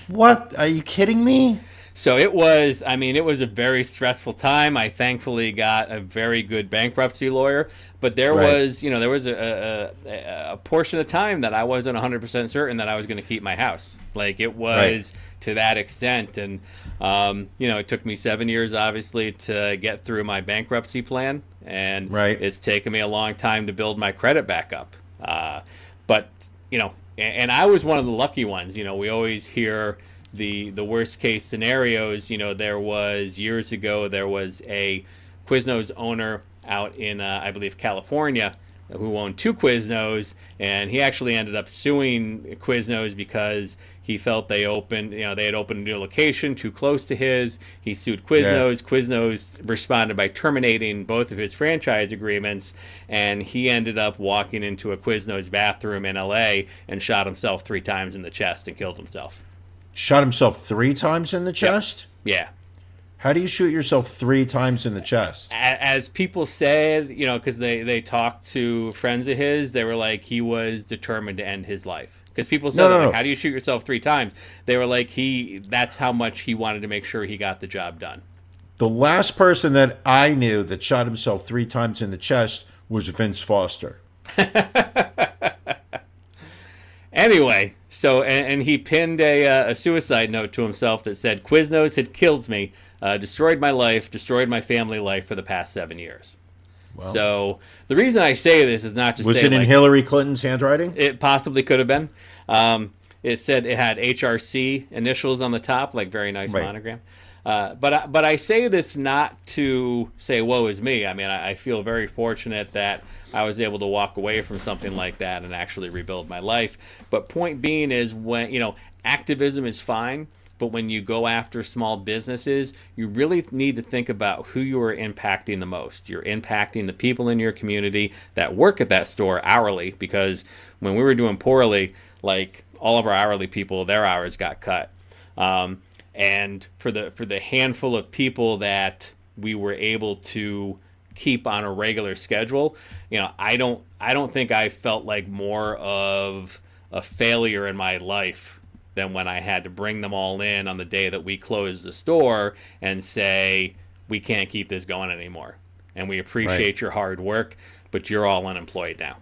C: What? Are you kidding me?
B: So it was a very stressful time. I thankfully got a very good bankruptcy lawyer, but there was a portion of time that I wasn't 100% certain that I was going to keep my house. Like it was to that extent. And, it took me 7 years, obviously, to get through my bankruptcy plan. And it's taken me a long time to build my credit back up. And I was one of the lucky ones. We always hear the worst case scenarios. Years ago, there was a Quiznos owner out in, I believe, California, who owned 2 Quiznos, and he actually ended up suing Quiznos because he felt they had opened a new location too close to his. He sued Quiznos. Quiznos responded by terminating both of his franchise agreements, and he ended up walking into a Quiznos bathroom in LA and shot himself 3 times in the chest and killed himself.
C: Shot himself 3 times in the chest?
B: Yeah.
C: How do you shoot yourself 3 times in the chest?
B: As people said, because they talked to friends of his, they were like, he was determined to end his life. Because people said, how do you shoot yourself 3 times? They were like, that's how much he wanted to make sure he got the job done.
C: The last person that I knew that shot himself 3 times in the chest was Vince Foster.
B: Anyway, so and he pinned a suicide note to himself that said, "Quiznos had killed me, destroyed my life, destroyed my family life for the past 7 years." Well, so the reason I say this is not to
C: was
B: say
C: it in Hillary Clinton's handwriting?
B: It possibly could have been. It said it had HRC initials on the top, like very nice monogram. But I say this not to say woe is me. I mean, I feel very fortunate that I was able to walk away from something like that and actually rebuild my life. But point being is, when activism is fine, but when you go after small businesses, you really need to think about who you are impacting the most. You're impacting the people in your community that work at that store hourly, because when we were doing poorly, like all of our hourly people, their hours got cut. And for the handful of people that we were able to keep on a regular schedule, I don't think I felt like more of a failure in my life than when I had to bring them all in on the day that we closed the store and say, we can't keep this going anymore. And we appreciate your hard work, but you're all unemployed now.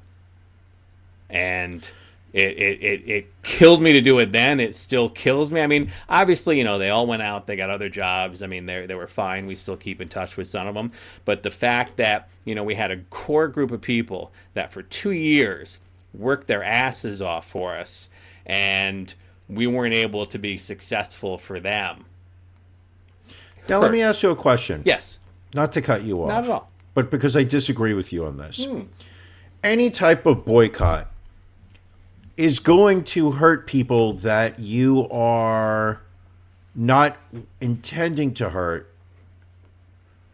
B: And it killed me to do it then. It still kills me. I mean, obviously, they all went out. They got other jobs. I mean, they were fine. We still keep in touch with some of them. But the fact that, we had a core group of people that for 2 years worked their asses off for us, and we weren't able to be successful for them.
C: Now, let me ask you a question.
B: Yes.
C: Not to cut you off.
B: Not at all.
C: But because I disagree with you on this. Any type of boycott is going to hurt people that you are not intending to hurt.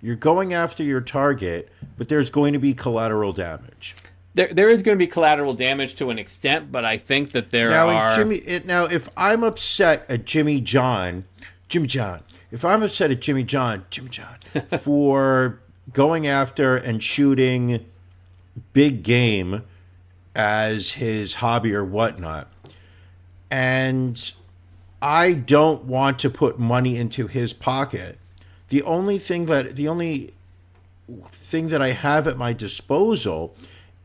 C: You're going after your target, but there's going to be collateral damage.
B: There is going to be collateral damage to an extent, but I think that there are...
C: Now, if I'm upset at Jimmy John, if I'm upset at Jimmy John, for going after and shooting big game as his hobby or whatnot, and I don't want to put money into his pocket, the only thing that I have at my disposal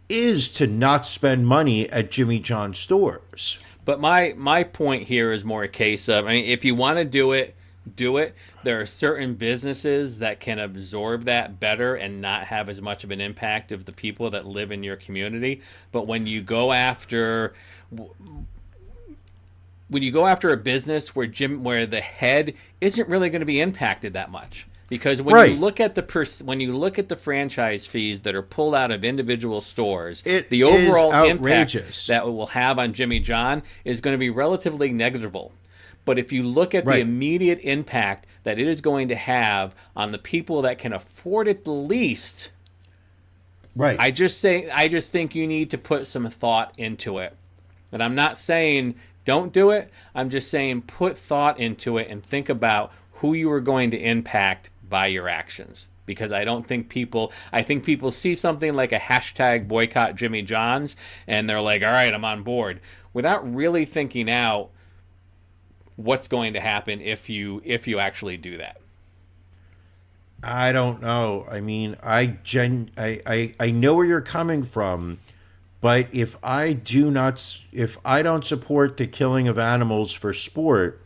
C: is to not spend money at Jimmy John stores.
B: But my point here is more a case of, if you want to do it, do it. There are certain businesses that can absorb that better and not have as much of an impact of the people that live in your community. But when you go after a business where the head isn't really going to be impacted that much. Because when you look at the franchise fees that are pulled out of individual stores, the overall impact that it will have on Jimmy John is going to be relatively negligible. But if you look at the immediate impact that it is going to have on the people that can afford it the least, I just think you need to put some thought into it. And I'm not saying don't do it. I'm just saying put thought into it and think about who you are going to impact by your actions. Because I think people see something like a hashtag boycott Jimmy John's and they're like, all right, I'm on board, without really thinking out what's going to happen if you actually do that.
C: I don't know. I mean, I know where you're coming from, but if I don't support the killing of animals for sport,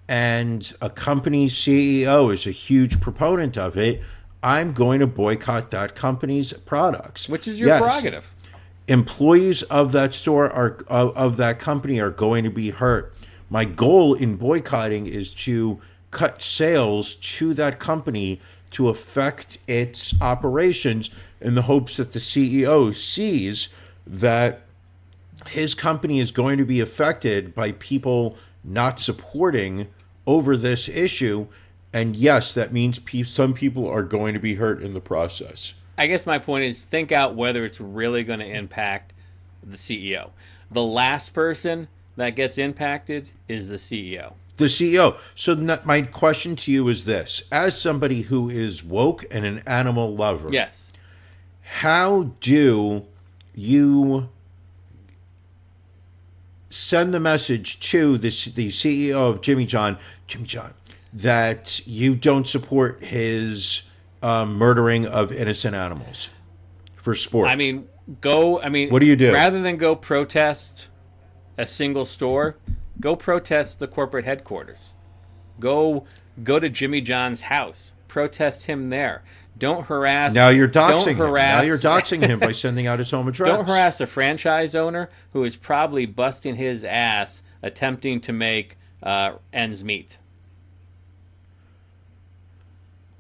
C: and a company's CEO is a huge proponent of it, I'm going to boycott that company's products.
B: Which is your prerogative.
C: Employees of that store of that company are going to be hurt. My goal in boycotting is to cut sales to that company to affect its operations, in the hopes that the CEO sees that his company is going to be affected by people not supporting over this issue. And yes, that means some people are going to be hurt in the process.
B: I guess my point is, think out whether it's really going to impact the CEO. The last person that gets impacted is the CEO.
C: The CEO. So my question to you is this. As somebody who is woke and an animal lover,
B: yes,
C: how do you send the message to the CEO of Jimmy John, that you don't support his murdering of innocent animals for sport?
B: What do you do? Rather than go protest a single store, go protest the corporate headquarters. Go to Jimmy John's house. Protest him there. Don't harass.
C: Now you're doxing him.
B: Harass,
C: Now you're doxing him by sending out his home address.
B: Don't harass a franchise owner who is probably busting his ass attempting to make ends meet.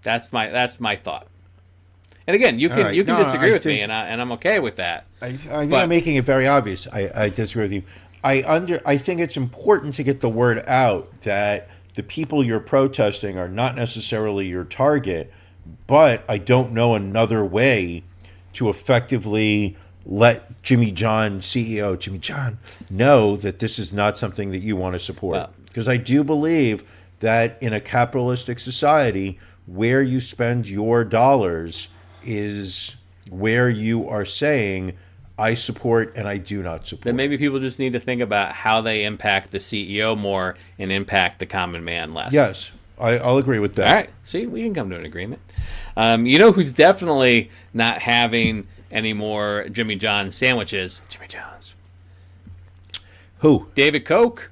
B: That's my thought. And again, you can disagree with me, and I'm okay with that.
C: I think I'm making it very obvious. I disagree with you. I think it's important to get the word out that the people you're protesting are not necessarily your target, but I don't know another way to effectively let CEO Jimmy John know that this is not something that you want to support. Because I do believe that in a capitalistic society, where you spend your dollars is where you are saying, I support and I do not support.
B: Then maybe people just need to think about how they impact the CEO more and impact the common man less.
C: Yes, I'll agree with that.
B: All right. See, we can come to an agreement. You know who's definitely not having any more Jimmy John sandwiches? Jimmy John's.
C: Who?
B: David Koch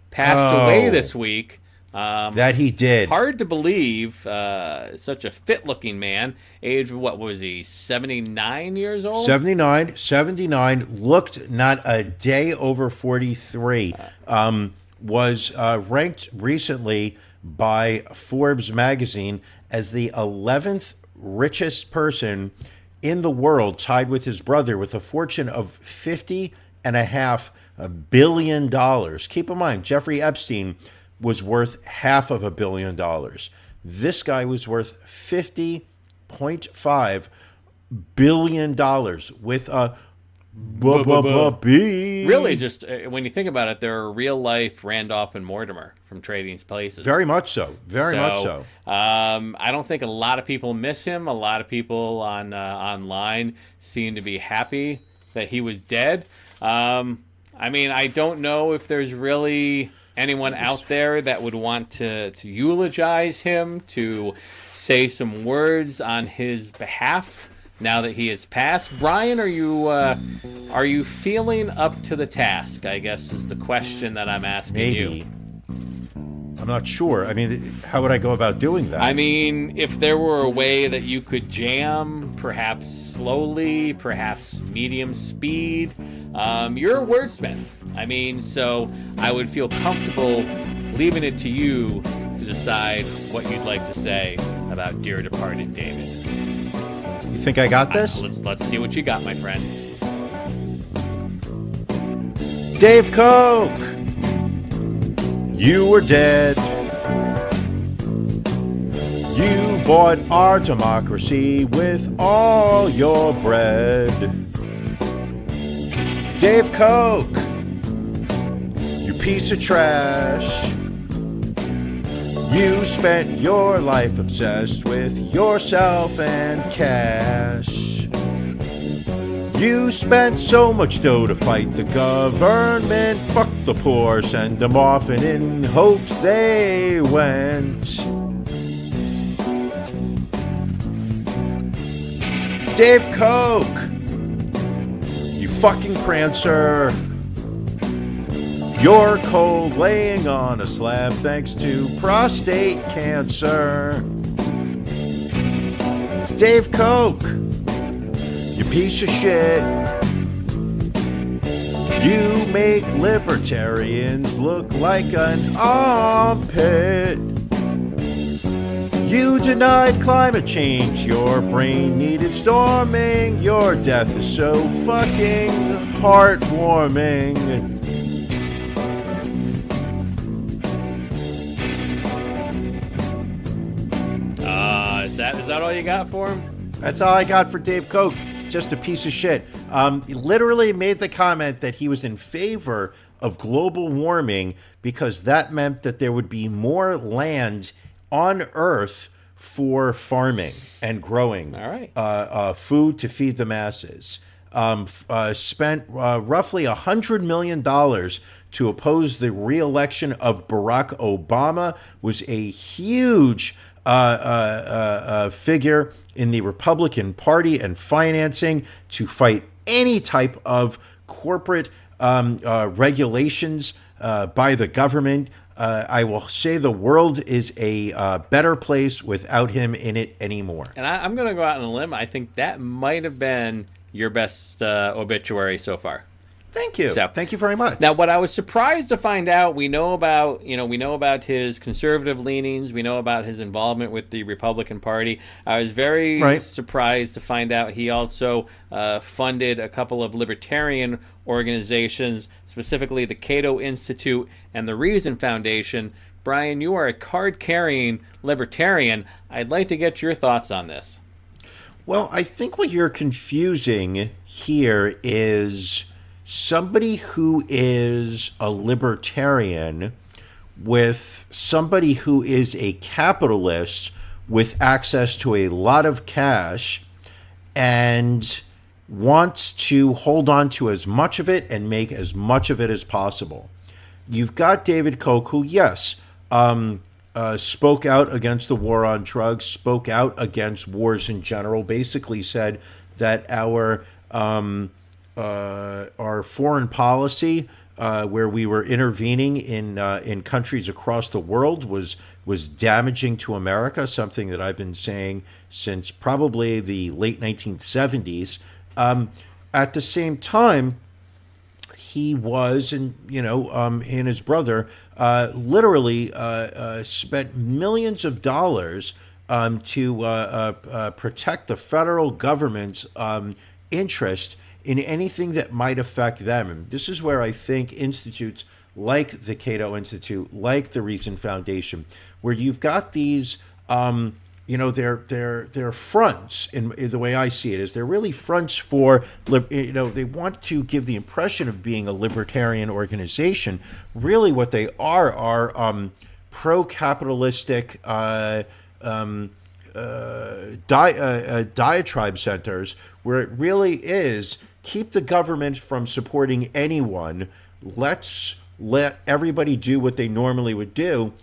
B: passed away this week.
C: That he did.
B: Hard to believe. Such a fit-looking man. Age, what was he, 79 years old?
C: 79. Looked not a day over 43. Was ranked recently by Forbes magazine as the 11th richest person in the world, tied with his brother, with a fortune of $50.5 billion. Keep in mind, Jeffrey Epstein was worth $500 million. This guy was worth $50.5 billion with a B.
B: Really, just when you think about it, they're real life Randolph and Mortimer from Trading Places.
C: Very much so. Very much so.
B: I don't think a lot of people miss him. A lot of people online seem to be happy that he was dead. I mean, I don't know if there's really anyone out there that would want to eulogize him, to say some words on his behalf now that he has passed. Brian, are you feeling up to the task, I guess is the question that I'm asking you.
C: I'm not sure. I mean, how would I go about doing that?
B: I mean, if there were a way that you could jam, perhaps slowly, perhaps medium speed. You're a wordsmith. I mean, so I would feel comfortable leaving it to you to decide what you'd like to say about dear departed David.
C: You think I got this?
B: Let's see what you got, my friend.
C: Dave Koch, you were dead. You bought our democracy with all your bread. Dave Koch, you piece of trash. You spent your life obsessed with yourself and cash. You spent so much dough to fight the government. Fuck the poor, send them off, and in hopes they went. Dave Koch, you fucking prancer. You're cold laying on a slab thanks to prostate cancer. Dave Koch, you piece of shit. You make libertarians look like an armpit. You denied climate change. Your brain needed storming. Your death is so fucking heartwarming.
B: Is that all you got for him?
C: That's all I got for Dave Koch. Just a piece of shit. He literally made the comment that he was in favor of global warming because that meant that there would be more land on Earth for farming and growing food to feed the masses. Spent roughly $100 million to oppose the re-election of Barack Obama. Was a huge figure in the Republican Party and financing to fight any type of corporate regulations by the government. I will say the world is a better place without him in it anymore.
B: And I'm going to go out on a limb. I think that might have been your best obituary so far.
C: Thank you.
B: So,
C: thank you very much.
B: Now, what I was surprised to find out, we know about his conservative leanings. We know about his involvement with the Republican Party. I was very surprised to find out he also funded a couple of libertarian organizations, specifically the Cato Institute and the Reason Foundation. Brian, you are a card-carrying libertarian. I'd like to get your thoughts on this.
C: Well, I think what you're confusing here is somebody who is a libertarian with somebody who is a capitalist with access to a lot of cash and wants to hold on to as much of it and make as much of it as possible. You've got David Koch, who, yes, spoke out against the war on drugs, spoke out against wars in general, basically said that our foreign policy, where we were intervening in countries across the world, was damaging to America, something that I've been saying since probably the late 1970s. At the same time, he was, and he and his brother literally spent millions of dollars to protect the federal government's interest in anything that might affect them. And this is where I think institutes like the Cato Institute, like the Reason Foundation, where you've got these, they're fronts. In the way I see it, is they're really fronts for, they want to give the impression of being a libertarian organization. Really, what they are pro-capitalistic diatribe centers, where it really is keep the government from supporting anyone. Let's let everybody do what they normally would do.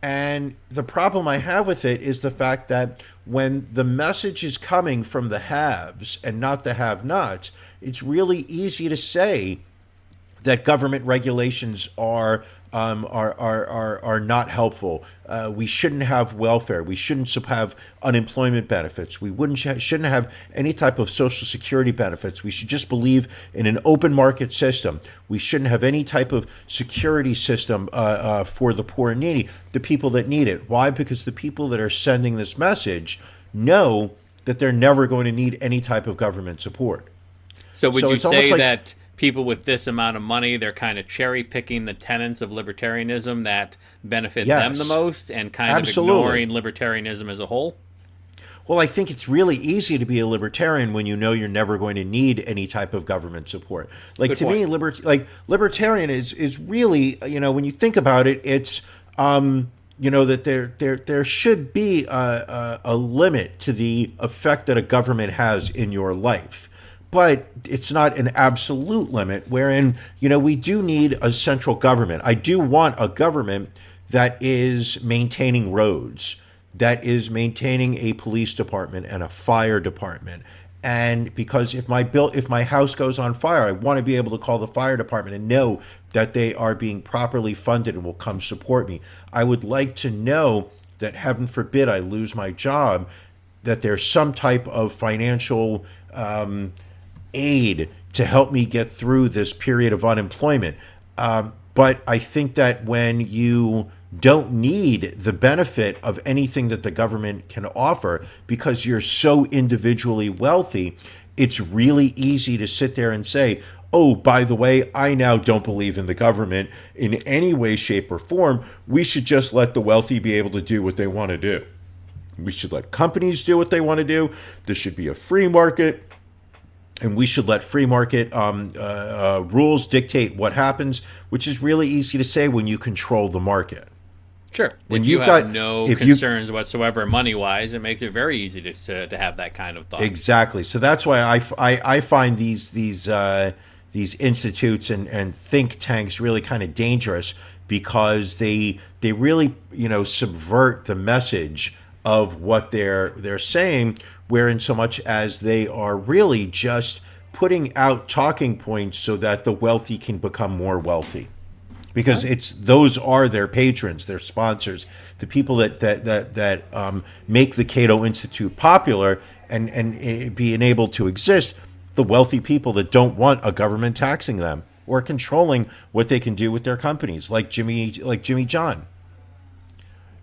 C: And the problem I have with it is the fact that when the message is coming from the haves and not the have-nots, it's really easy to say that government regulations are not helpful. We shouldn't have welfare. We shouldn't have unemployment benefits. We shouldn't have any type of Social Security benefits. We should just believe in an open market system. We shouldn't have any type of security system for the poor and needy, the people that need it. Why? Because the people that are sending this message know that they're never going to need any type of government support.
B: So would you say that people with this amount of money, they're kind of cherry picking the tenets of libertarianism that benefit them the most and kind of ignoring libertarianism as a whole?
C: Well, I think it's really easy to be a libertarian when you know you're never going to need any type of government support. Like,
B: Good
C: to
B: point.
C: me, libertarian is really, when you think about it, it's that there should be a limit to the effect that a government has in your life. But it's not an absolute limit, wherein, we do need a central government. I do want a government that is maintaining roads, that is maintaining a police department and a fire department. And because if my house goes on fire, I want to be able to call the fire department and know that they are being properly funded and will come support me. I would like to know that, heaven forbid, I lose my job, that there's some type of financial aid to help me get through this period of unemployment. But I think that when you don't need the benefit of anything that the government can offer because you're so individually wealthy, it's really easy to sit there and say, oh, by the way, I now don't believe in the government in any way, shape, or form. We should just let the wealthy be able to do what they want to do. We should let companies do what they want to do. There should be a free market. And we should let free market rules dictate what happens, which is really easy to say when you control the market.
B: Sure.
C: When
B: if you have no concerns whatsoever money-wise, it makes it very easy to have that kind of thought.
C: Exactly. So that's why I find these institutes and think tanks really kind of dangerous, because they really subvert the message of what they're saying, wherein so much as they are really just putting out talking points so that the wealthy can become more wealthy. Because those are their patrons, their sponsors, the people that make the Cato Institute popular and being able to exist. The wealthy people that don't want a government taxing them or controlling what they can do with their companies, like Jimmy John.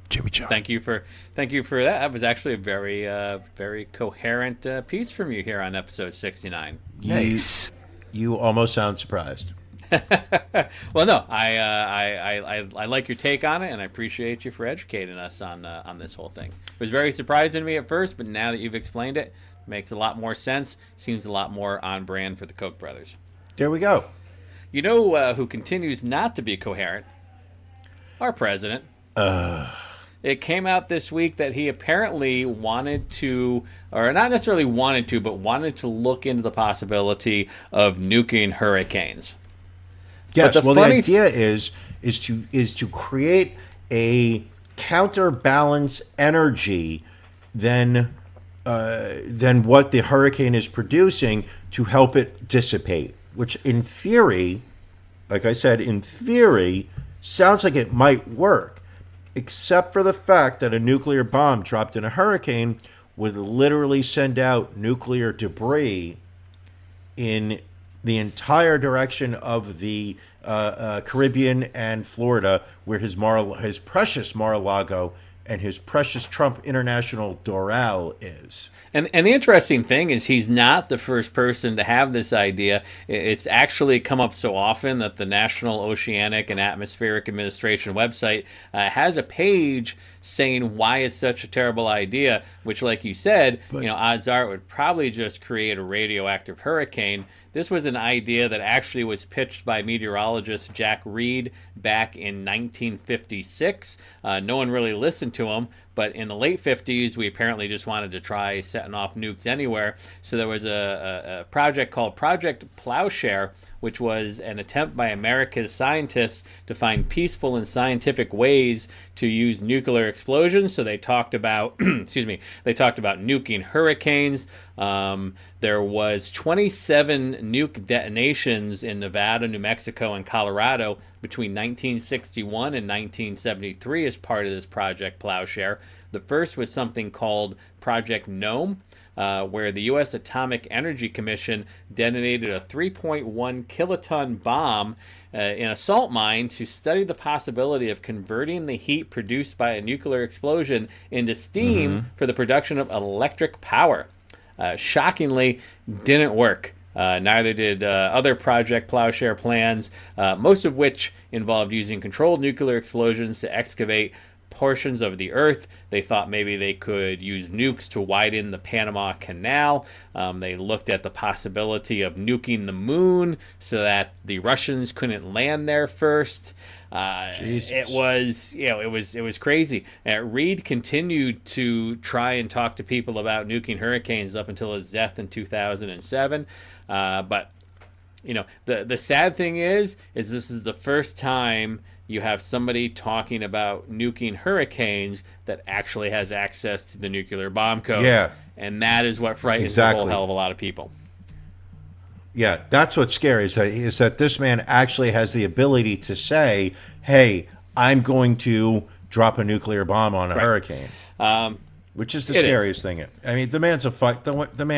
B: Thank you for that. That was actually a very coherent piece from you here on episode 69.
D: Nice.
C: You almost sound surprised.
B: Well, no, I like your take on it, and I appreciate you for educating us on this whole thing. It was very surprising to me at first, but now that you've explained it, it makes a lot more sense. Seems a lot more on brand for the Koch brothers.
C: There we go.
B: You know who continues not to be coherent? Our president. It came out this week that he apparently wanted to, or not necessarily wanted to, but wanted to look into the possibility of nuking hurricanes.
C: Yes, the idea is to create a counterbalance energy than what the hurricane is producing to help it dissipate. Which, in theory, like I said, sounds like it might work, except for the fact that a nuclear bomb dropped in a hurricane would literally send out nuclear debris in the entire direction of the Caribbean and Florida, where his precious Mar-a-Lago and his precious Trump International Doral is.
B: And the interesting thing is he's not the first person to have this idea. It's actually come up so often that the National Oceanic and Atmospheric Administration website has a page saying why it's such a terrible idea, which, like you said, odds are it would probably just create a radioactive hurricane. This was an idea that actually was pitched by meteorologist Jack Reed back in 1956. No one really listened to him, but in the late 50s, we apparently just wanted to try setting off nukes anywhere. So there was a project called Project Plowshare, which was an attempt by America's scientists to find peaceful and scientific ways to use nuclear explosions. So they talked about, they talked about nuking hurricanes. There was 27 nuke detonations in Nevada, New Mexico, and Colorado between 1961 and 1973 as part of this Project Plowshare. The first was something called Project Gnome, where the U.S. Atomic Energy Commission detonated a 3.1 kiloton bomb in a salt mine to study the possibility of converting the heat produced by a nuclear explosion into steam for the production of electric power. Shockingly, didn't work. Neither did other Project Plowshare plans, most of which involved using controlled nuclear explosions to excavate portions of the earth. They thought maybe they could use nukes to widen the Panama Canal. They looked at the possibility of nuking the moon so that the Russians couldn't land there first. It was crazy. Reed continued to try and talk to people about nuking hurricanes up until his death in 2007. But the sad thing is this is the first time you have somebody talking about nuking hurricanes that actually has access to the nuclear bomb code.
C: Yeah.
B: And that is what frightens a whole hell of a lot of people.
C: Yeah, that's what's scary is that this man actually has the ability to say, hey, I'm going to drop a nuclear bomb on a hurricane. Which is the scariest thing. I mean, the man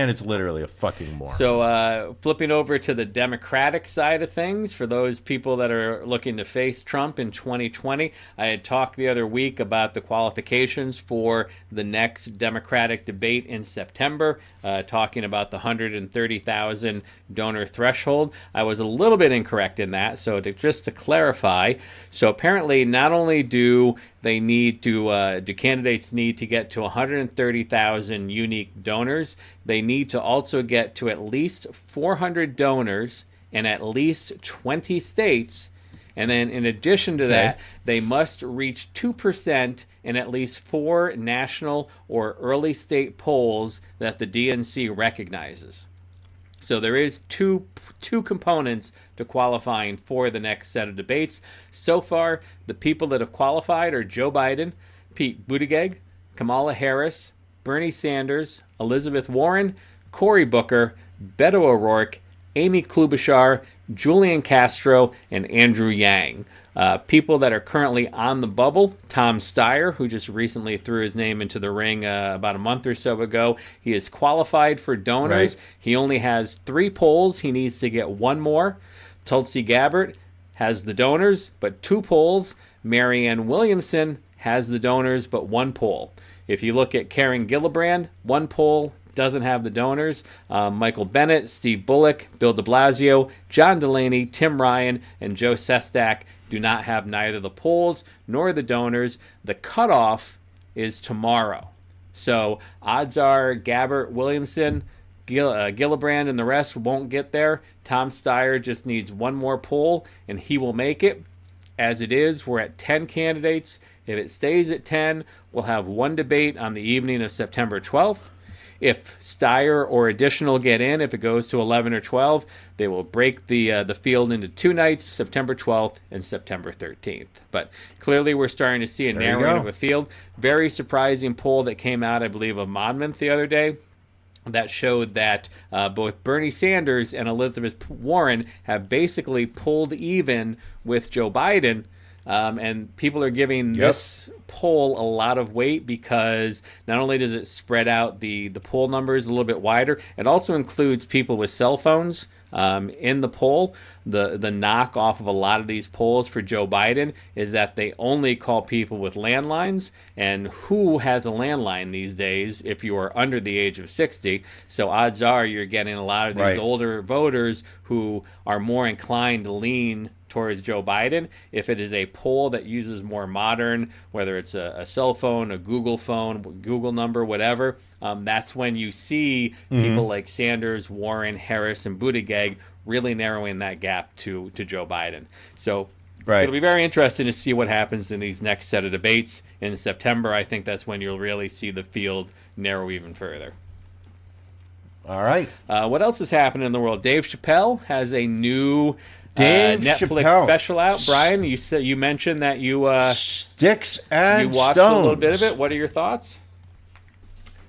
C: is literally a fucking moron.
B: So flipping over to the Democratic side of things, for those people that are looking to face Trump in 2020, I had talked the other week about the qualifications for the next Democratic debate in September, talking about the 130,000 donor threshold. I was a little bit incorrect in that, so just to clarify, so apparently not only do candidates need to get to 130,000 unique donors, they need to also get to at least 400 donors in at least 20 states. And then in addition to that, they must reach 2% in at least 4 national or early state polls that the DNC recognizes. So there is two components to qualifying for the next set of debates. So far, the people that have qualified are Joe Biden, Pete Buttigieg, Kamala Harris, Bernie Sanders, Elizabeth Warren, Cory Booker, Beto O'Rourke, Amy Klobuchar, Julian Castro, and Andrew Yang. People that are currently on the bubble: Tom Steyer, who just recently threw his name into the ring about a month or so ago. He is qualified for donors.
C: Right.
B: He only has 3 polls. He needs to get 1 more. Tulsi Gabbard has the donors, but 2 polls. Marianne Williamson has the donors, but 1 poll. If you look at Karen Gillibrand, 1 poll, doesn't have the donors. Michael Bennett, Steve Bullock, Bill de Blasio, John Delaney, Tim Ryan, and Joe Sestak do not have neither the polls nor the donors. The cutoff is tomorrow. So odds are Gabbard, Williamson, Gillibrand, and the rest won't get there. Tom Steyer just needs 1 more poll, and he will make it. As it is, we're at 10 candidates. If it stays at 10, we'll have 1 debate on the evening of September 12th. If Steyer or additional get in, if it goes to 11 or 12, they will break the field into 2 nights, September 12th and September 13th. But clearly we're starting to see a narrowing of a field. Very surprising poll that came out, I believe, of Monmouth the other day, that showed that both Bernie Sanders and Elizabeth Warren have basically pulled even with Joe Biden. And people are giving this poll a lot of weight because not only does it spread out the poll numbers a little bit wider, it also includes people with cell phones in the poll. The knock off of a lot of these polls for Joe Biden is that they only call people with landlines, and who has a landline these days if you are under the age of 60? So odds are you're getting a lot of these older voters who are more inclined to lean towards Joe Biden. If it is a poll that uses more modern, whether it's a cell phone, a Google phone, Google number, whatever, that's when you see people like Sanders, Warren, Harris, and Buttigieg really narrowing that gap to Joe Biden. So it'll be very interesting to see what happens in these next set of debates. In September, I think that's when you'll really see the field narrow even further.
C: All right.
B: What else is happening in the world? Dave Chappelle has a new Netflix special out. Brian, you mentioned that you
C: Sticks and
B: you watched
C: Stones.
B: a little bit of it. What are your thoughts?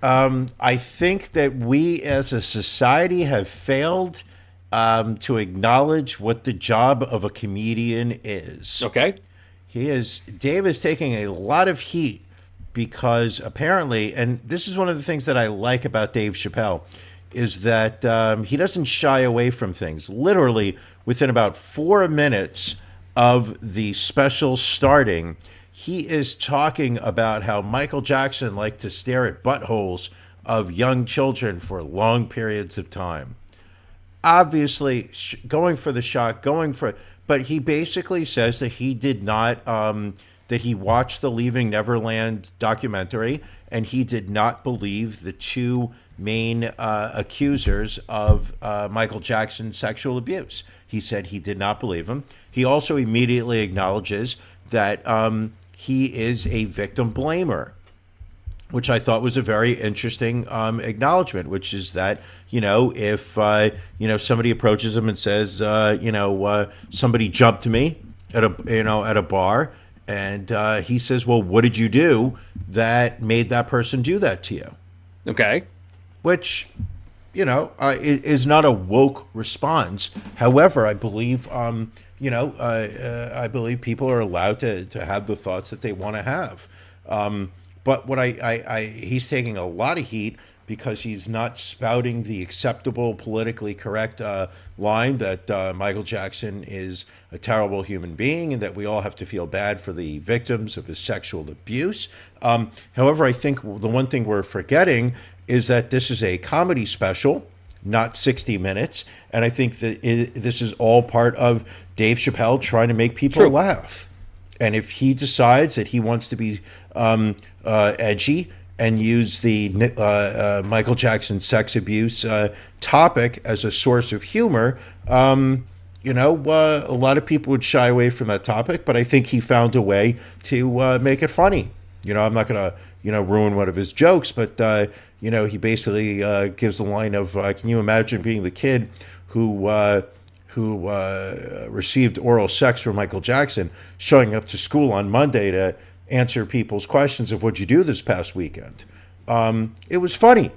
C: I think that we as a society have failed to acknowledge what the job of a comedian is.
B: Okay.
C: Dave is taking a lot of heat because apparently, and this is one of the things that I like about Dave Chappelle, is that he doesn't shy away from things. Literally, within about 4 minutes of the special starting, he is talking about how Michael Jackson liked to stare at buttholes of young children for long periods of time. Obviously, going for the shock, but he basically says that he did not, that he watched the Leaving Neverland documentary and he did not believe the 2 main accusers of Michael Jackson's sexual abuse. He said he did not believe him. He also immediately acknowledges that he is a victim blamer, which I thought was a very interesting acknowledgement, which is that, if, somebody approaches him and says, somebody jumped me at a bar, and he says, well, what did you do that made that person do that to you?
B: Okay.
C: Which, is not a woke response. However, I believe, I believe people are allowed to have the thoughts that they want to have. But what he's taking a lot of heat because he's not spouting the acceptable, politically correct line that Michael Jackson is a terrible human being and that we all have to feel bad for the victims of his sexual abuse. However, I think the one thing we're forgetting is that this is a comedy special, not 60 Minutes. And I think that this is all part of Dave Chappelle trying to make people laugh. And if he decides that he wants to be edgy and use the Michael Jackson sex abuse topic as a source of humor, a lot of people would shy away from that topic. But I think he found a way to make it funny. I'm not going to, ruin one of his jokes, but, he basically gives the line of, can you imagine being the kid who received oral sex from Michael Jackson, showing up to school on Monday to answer people's questions of what'd you do this past weekend? it was funny.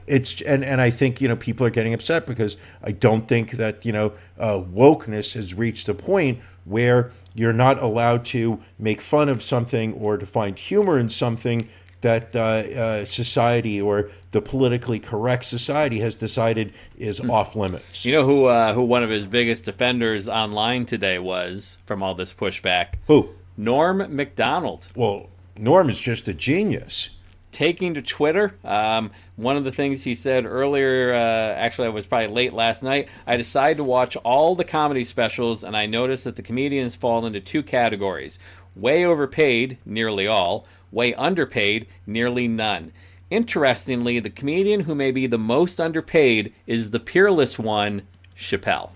C: And I think, people are getting upset because I don't think that, wokeness has reached a point where you're not allowed to make fun of something or to find humor in something that society or the politically correct society has decided is off limits.
B: You know who one of his biggest defenders online today was from all this pushback?
C: Who?
B: Norm Macdonald.
C: Well, Norm is just a genius.
B: Taking to Twitter. One of the things he said earlier, actually, it was probably late last night. I decided to watch all the comedy specials, and I noticed that the comedians fall into two categories: way overpaid, nearly all; way underpaid, nearly none. Interestingly, the comedian who may be the most underpaid is the peerless one, Chappelle.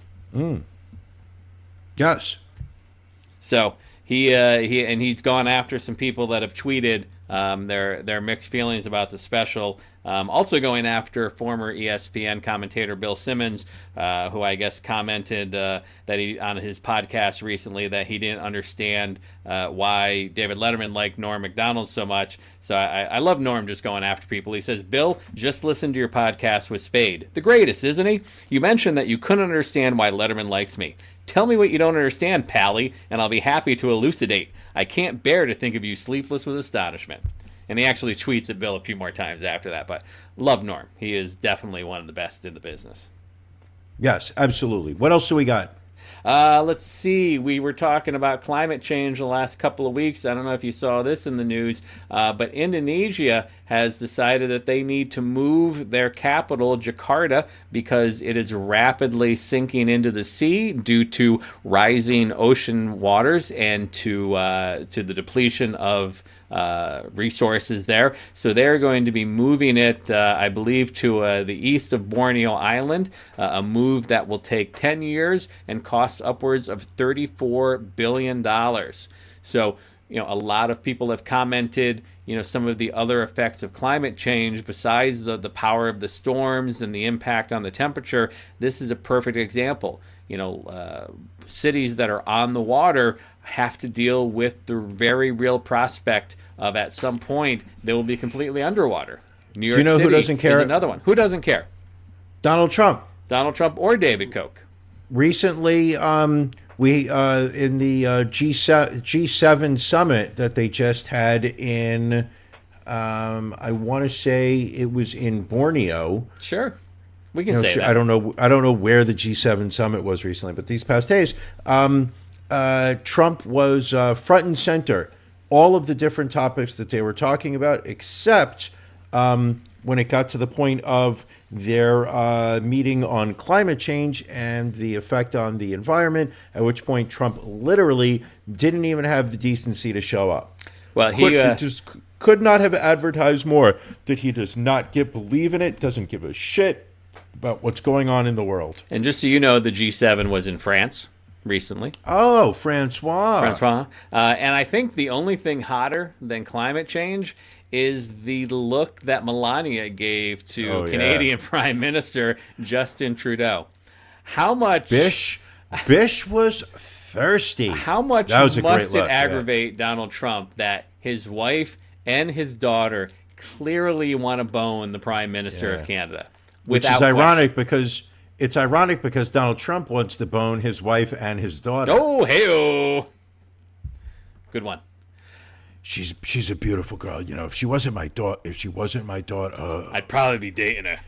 C: Yes.
B: So he's gone after some people that have tweeted their mixed feelings about the special. Also going after former ESPN commentator Bill Simmons, who I guess commented that he on his podcast recently that he didn't understand why David Letterman liked Norm Macdonald so much. So I love Norm just going after people. He says, Bill, just listen to your podcast with Spade. The greatest, isn't he? You mentioned that you couldn't understand why Letterman likes me. Tell me what you don't understand, Pally, and I'll be happy to elucidate. I can't bear to think of you sleepless with astonishment. And he actually tweets at Bill a few more times after that. But love Norm. He is definitely one of the best in the business.
C: Yes, absolutely. What else do we got?
B: Let's see. We were talking about climate change the last couple of weeks. I don't know if you saw this in the news, but Indonesia has decided that they need to move their capital, Jakarta, because it is rapidly sinking into the sea due to rising ocean waters and to the depletion of resources there. So they're going to be moving it, I believe, to the east of Borneo Island, a move that will take 10 years and cost upwards of $34 billion. So, a lot of people have commented, some of the other effects of climate change besides the power of the storms and the impact on the temperature. This is a perfect example. Cities that are on the water have to deal with the very real prospect of at some point they will be completely underwater. New York City
C: who doesn't care?
B: Is another one. Who doesn't care?
C: Donald Trump.
B: Donald Trump or David Koch.
C: Recently, we in the G7 summit that they just had in, I want to say it was in Borneo.
B: Sure. We can say that.
C: I don't know where the G7 summit was recently, but these past days, Trump was front and center. All of the different topics that they were talking about, except when it got to the point of their meeting on climate change and the effect on the environment, at which point Trump literally didn't even have the decency to show up.
B: Well, he
C: just could not have advertised more that he does not believe in it, doesn't give a shit about what's going on in the world.
B: And just so you know, the G7 was in France recently.
C: Oh, Francois.
B: And I think the only thing hotter than climate change is the look that Melania gave to Canadian Prime Minister Justin Trudeau. How much...
C: Bish was thirsty.
B: How much must it aggravate Donald Trump that his wife and his daughter clearly want to bone the Prime Minister of Canada?
C: Which is ironic because Donald Trump wants to bone his wife and his daughter.
B: Oh, hey-oh. Good one.
C: She's a beautiful girl. If she wasn't my daughter,
B: I'd probably be dating her.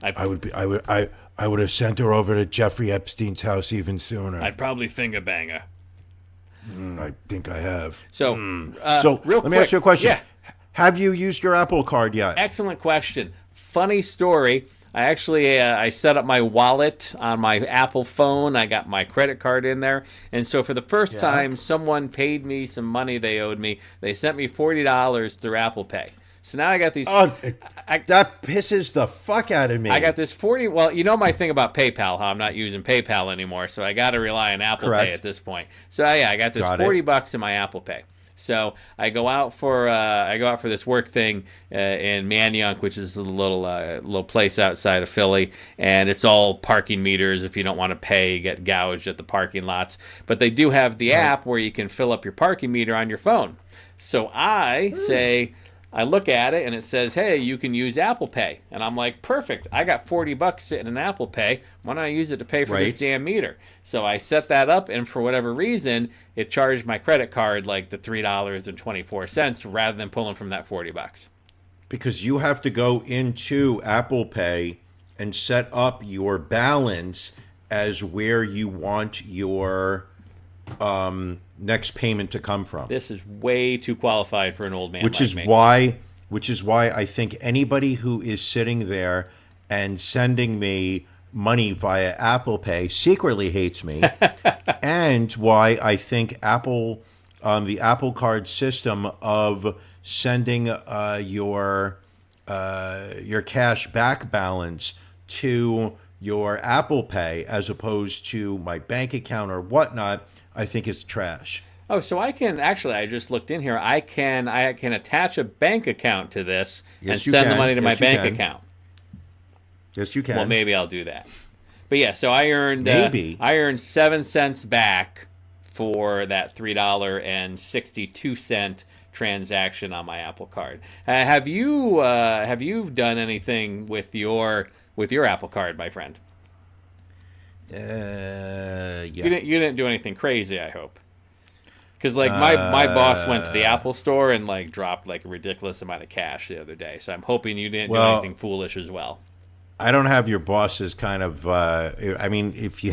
C: I would have sent her over to Jeffrey Epstein's house even sooner.
B: I'd probably finger bang her.
C: I think I have.
B: So
C: let me ask you a question. Yeah. Have you used your Apple Card yet?
B: Excellent question. Funny story. I actually I set up my wallet on my Apple phone. I got my credit card in there. And so for the first time, someone paid me some money they owed me. They sent me $40 through Apple Pay. So now I got these...
C: that pisses the fuck out of me.
B: I got this 40... Well, you know my thing about PayPal, how I'm not using PayPal anymore, so I got to rely on Apple Pay at this point. So I got this $40 in my Apple Pay. So I go out for this work thing in Manayunk, which is a little place outside of Philly, and it's all parking meters. If you don't want to pay, you get gouged at the parking lots. But they do have the app where you can fill up your parking meter on your phone. So I say, I look at it and it says, hey, you can use Apple Pay. And I'm like, perfect. I got $40 sitting in Apple Pay. Why don't I use it to pay for this damn meter? So I set that up, and for whatever reason, it charged my credit card like the $3.24 rather than pulling from that $40.
C: Because you have to go into Apple Pay and set up your balance as where you want your next payment to come from.
B: This is way too qualified for an old man
C: Which
B: like
C: is
B: me.
C: why I think anybody who is sitting there and sending me money via Apple Pay secretly hates me, and why I think Apple, the Apple Card system of sending your cash back balance to your Apple Pay as opposed to my bank account or whatnot, I think is trash.
B: Oh, so I can actually, I just looked in here. I can attach a bank account to this and send the money to my bank account.
C: Yes, you can.
B: Well, maybe I'll do that. But yeah, so I earned I earned 7 cents back for that $3.62 transaction on my Apple Card. Have you done anything with your Apple Card, my friend?
C: Yeah.
B: You didn't do anything crazy, I hope. Because like my boss went to the Apple store and like dropped like a ridiculous amount of cash the other day. So I'm hoping you didn't do anything foolish as well.
C: I don't have your boss's kind of. I mean, if you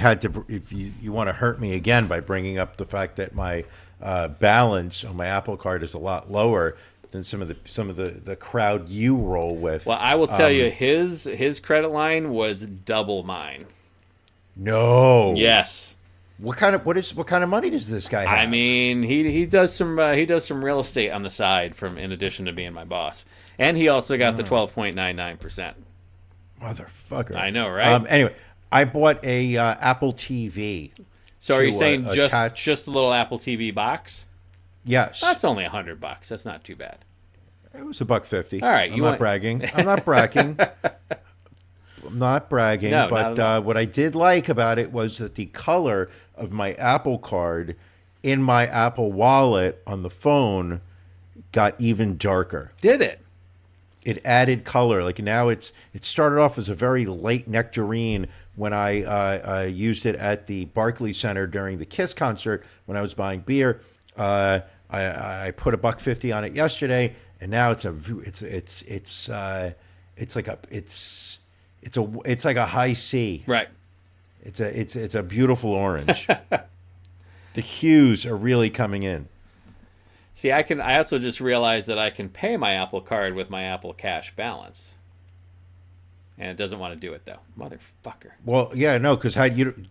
C: want to hurt me again by bringing up the fact that my balance on my Apple Card is a lot lower than some of the crowd you roll with.
B: Well, I will tell you, his credit line was double mine.
C: No.
B: Yes.
C: What kind of money does this guy have?
B: I mean, he does some real estate on the side in addition to being my boss, and he also got the 12.99%.
C: Motherfucker.
B: I know, right?
C: Anyway, I bought a Apple TV.
B: So are you saying just a little Apple TV box?
C: Yes.
B: That's only $100. That's not too bad.
C: It was $1.50.
B: All right,
C: I'm not bragging. I'm not bragging. I'm not bragging.
B: No,
C: but what I did like about it was that the color of my Apple Card in my Apple Wallet on the phone got even darker.
B: Did it?
C: It added color. Like now it started off as a very light nectarine when I used it at the Barclays Center during the Kiss concert when I was buying beer. I put $1.50 on it yesterday, and now it's like a high C.
B: Right.
C: It's a beautiful orange. The hues are really coming in.
B: See, I also just realized that I can pay my Apple Card with my Apple Cash balance. And it doesn't want to do it, though. Motherfucker.
C: Well, yeah, no, because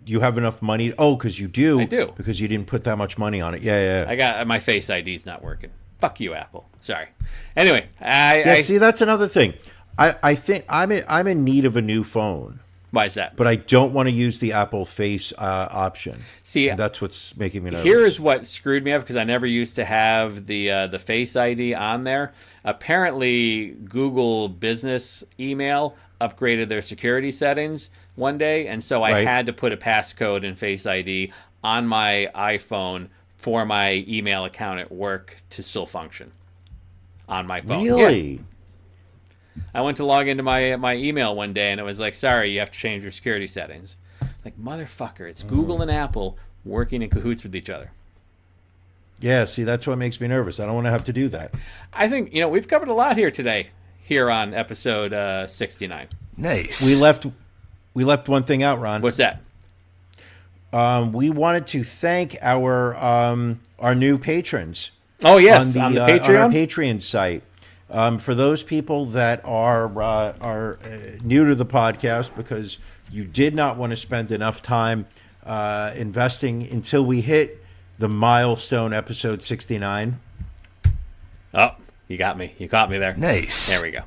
C: you have enough money. Oh, because you do.
B: I do.
C: Because you didn't put that much money on it. Yeah.
B: I got my Face ID's not working. Fuck you, Apple. Sorry. Anyway,
C: see, that's another thing. I think I'm in need of a new phone.
B: Why is that?
C: But I don't want to use the Apple Face option.
B: See,
C: and that's what's making me nervous.
B: Here's what screwed me up because I never used to have the Face ID on there. Apparently, Google Business email upgraded their security settings one day, and so I had to put a passcode and Face ID on my iPhone for my email account at work to still function on my phone.
C: Really?
B: Yeah. I went to log into my email one day, and it was like, sorry, you have to change your security settings. Like, motherfucker, it's Google and Apple working in cahoots with each other.
C: Yeah, see, that's what makes me nervous. I don't want to have to do that.
B: I think, we've covered a lot here today, here on episode 69.
D: Nice.
C: We left one thing out, Ron.
B: What's that?
C: We wanted to thank our new patrons.
B: Oh, yes, on the Patreon?
C: On our Patreon site. For those people that are new to the podcast because you did not want to spend enough time investing until we hit the milestone episode 69.
B: Oh, you got me. You caught me there.
D: Nice.
B: There we go.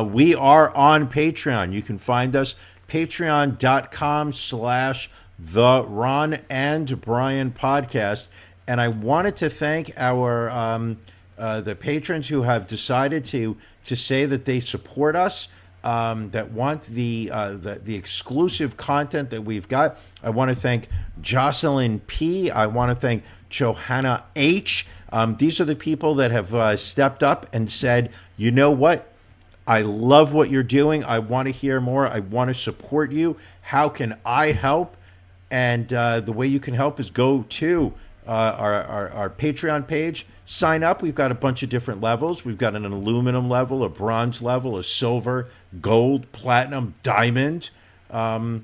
C: We are on Patreon. You can find us patreon.com/the Ron and Brian podcast. And I wanted to thank our the patrons who have decided to say that they support us, that want the exclusive content that we've got. I want to thank Jocelyn P. I want to thank Johanna H. These are the people that have stepped up and said, you know what? I love what you're doing. I want to hear more. I want to support you. How can I help? And the way you can help is go to our Patreon page. Sign up. We've got a bunch of different levels. We've got an aluminum level, a bronze level, a silver, gold, platinum, diamond. And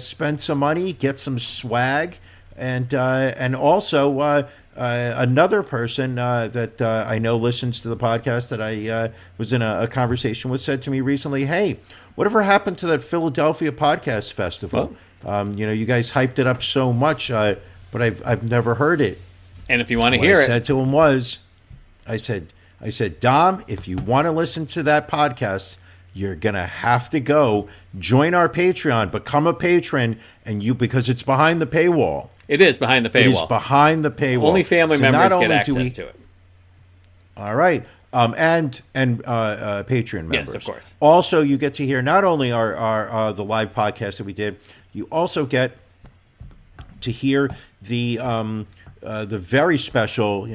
C: spend some money, get some swag. And also another person that I know listens to the podcast that I was in a conversation with said to me recently, hey, whatever happened to that Philadelphia Podcast Festival? You guys hyped it up so much, but I've never heard it.
B: And if you want to hear
C: I
B: it,
C: said to him I said, Dom, if you want to listen to that podcast, you're going to have to go join our Patreon, become a patron, because it's behind the paywall.
B: It is behind the paywall.
C: It is behind the paywall.
B: Only family members get access to it.
C: All right. And Patreon members.
B: Yes, of course.
C: Also, you get to hear not only our the live podcast that we did, you also get to hear the very special,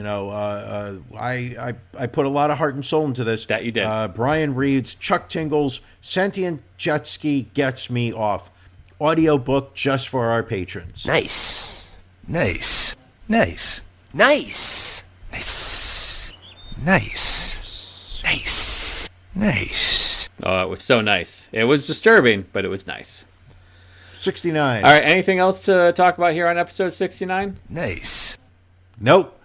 C: I put a lot of heart and soul into this.
B: That you did.
C: Brian Reed's Chuck Tingle's Sentient Jet Ski Gets Me Off audiobook just for our patrons.
D: Nice. Nice. Nice. Nice. Nice. Nice. Nice. Nice.
B: Oh, it was so nice. It was disturbing, but it was nice.
C: 69.
B: All right, anything else to talk about here on episode 69?
D: Nice.
C: Nope.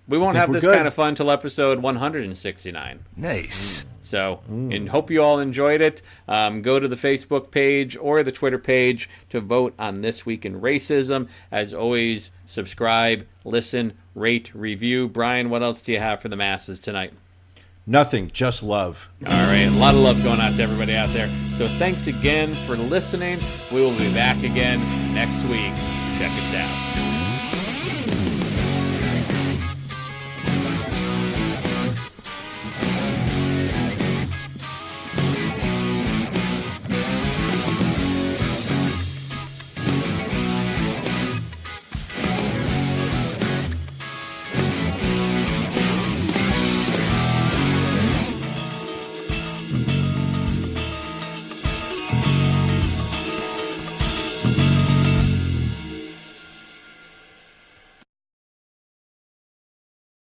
B: We won't have this
C: good.
B: kind of fun till episode 169.
D: Nice.
B: So, and hope you all enjoyed it. Go to the Facebook page or the Twitter page to vote on This Week in Racism. As always, subscribe, listen, rate, review. Brian, what else do you have for the masses tonight?
C: Nothing, just love.
B: All right, a lot of love going out to everybody out there. So thanks again for listening. We will be back again next week. Check us out.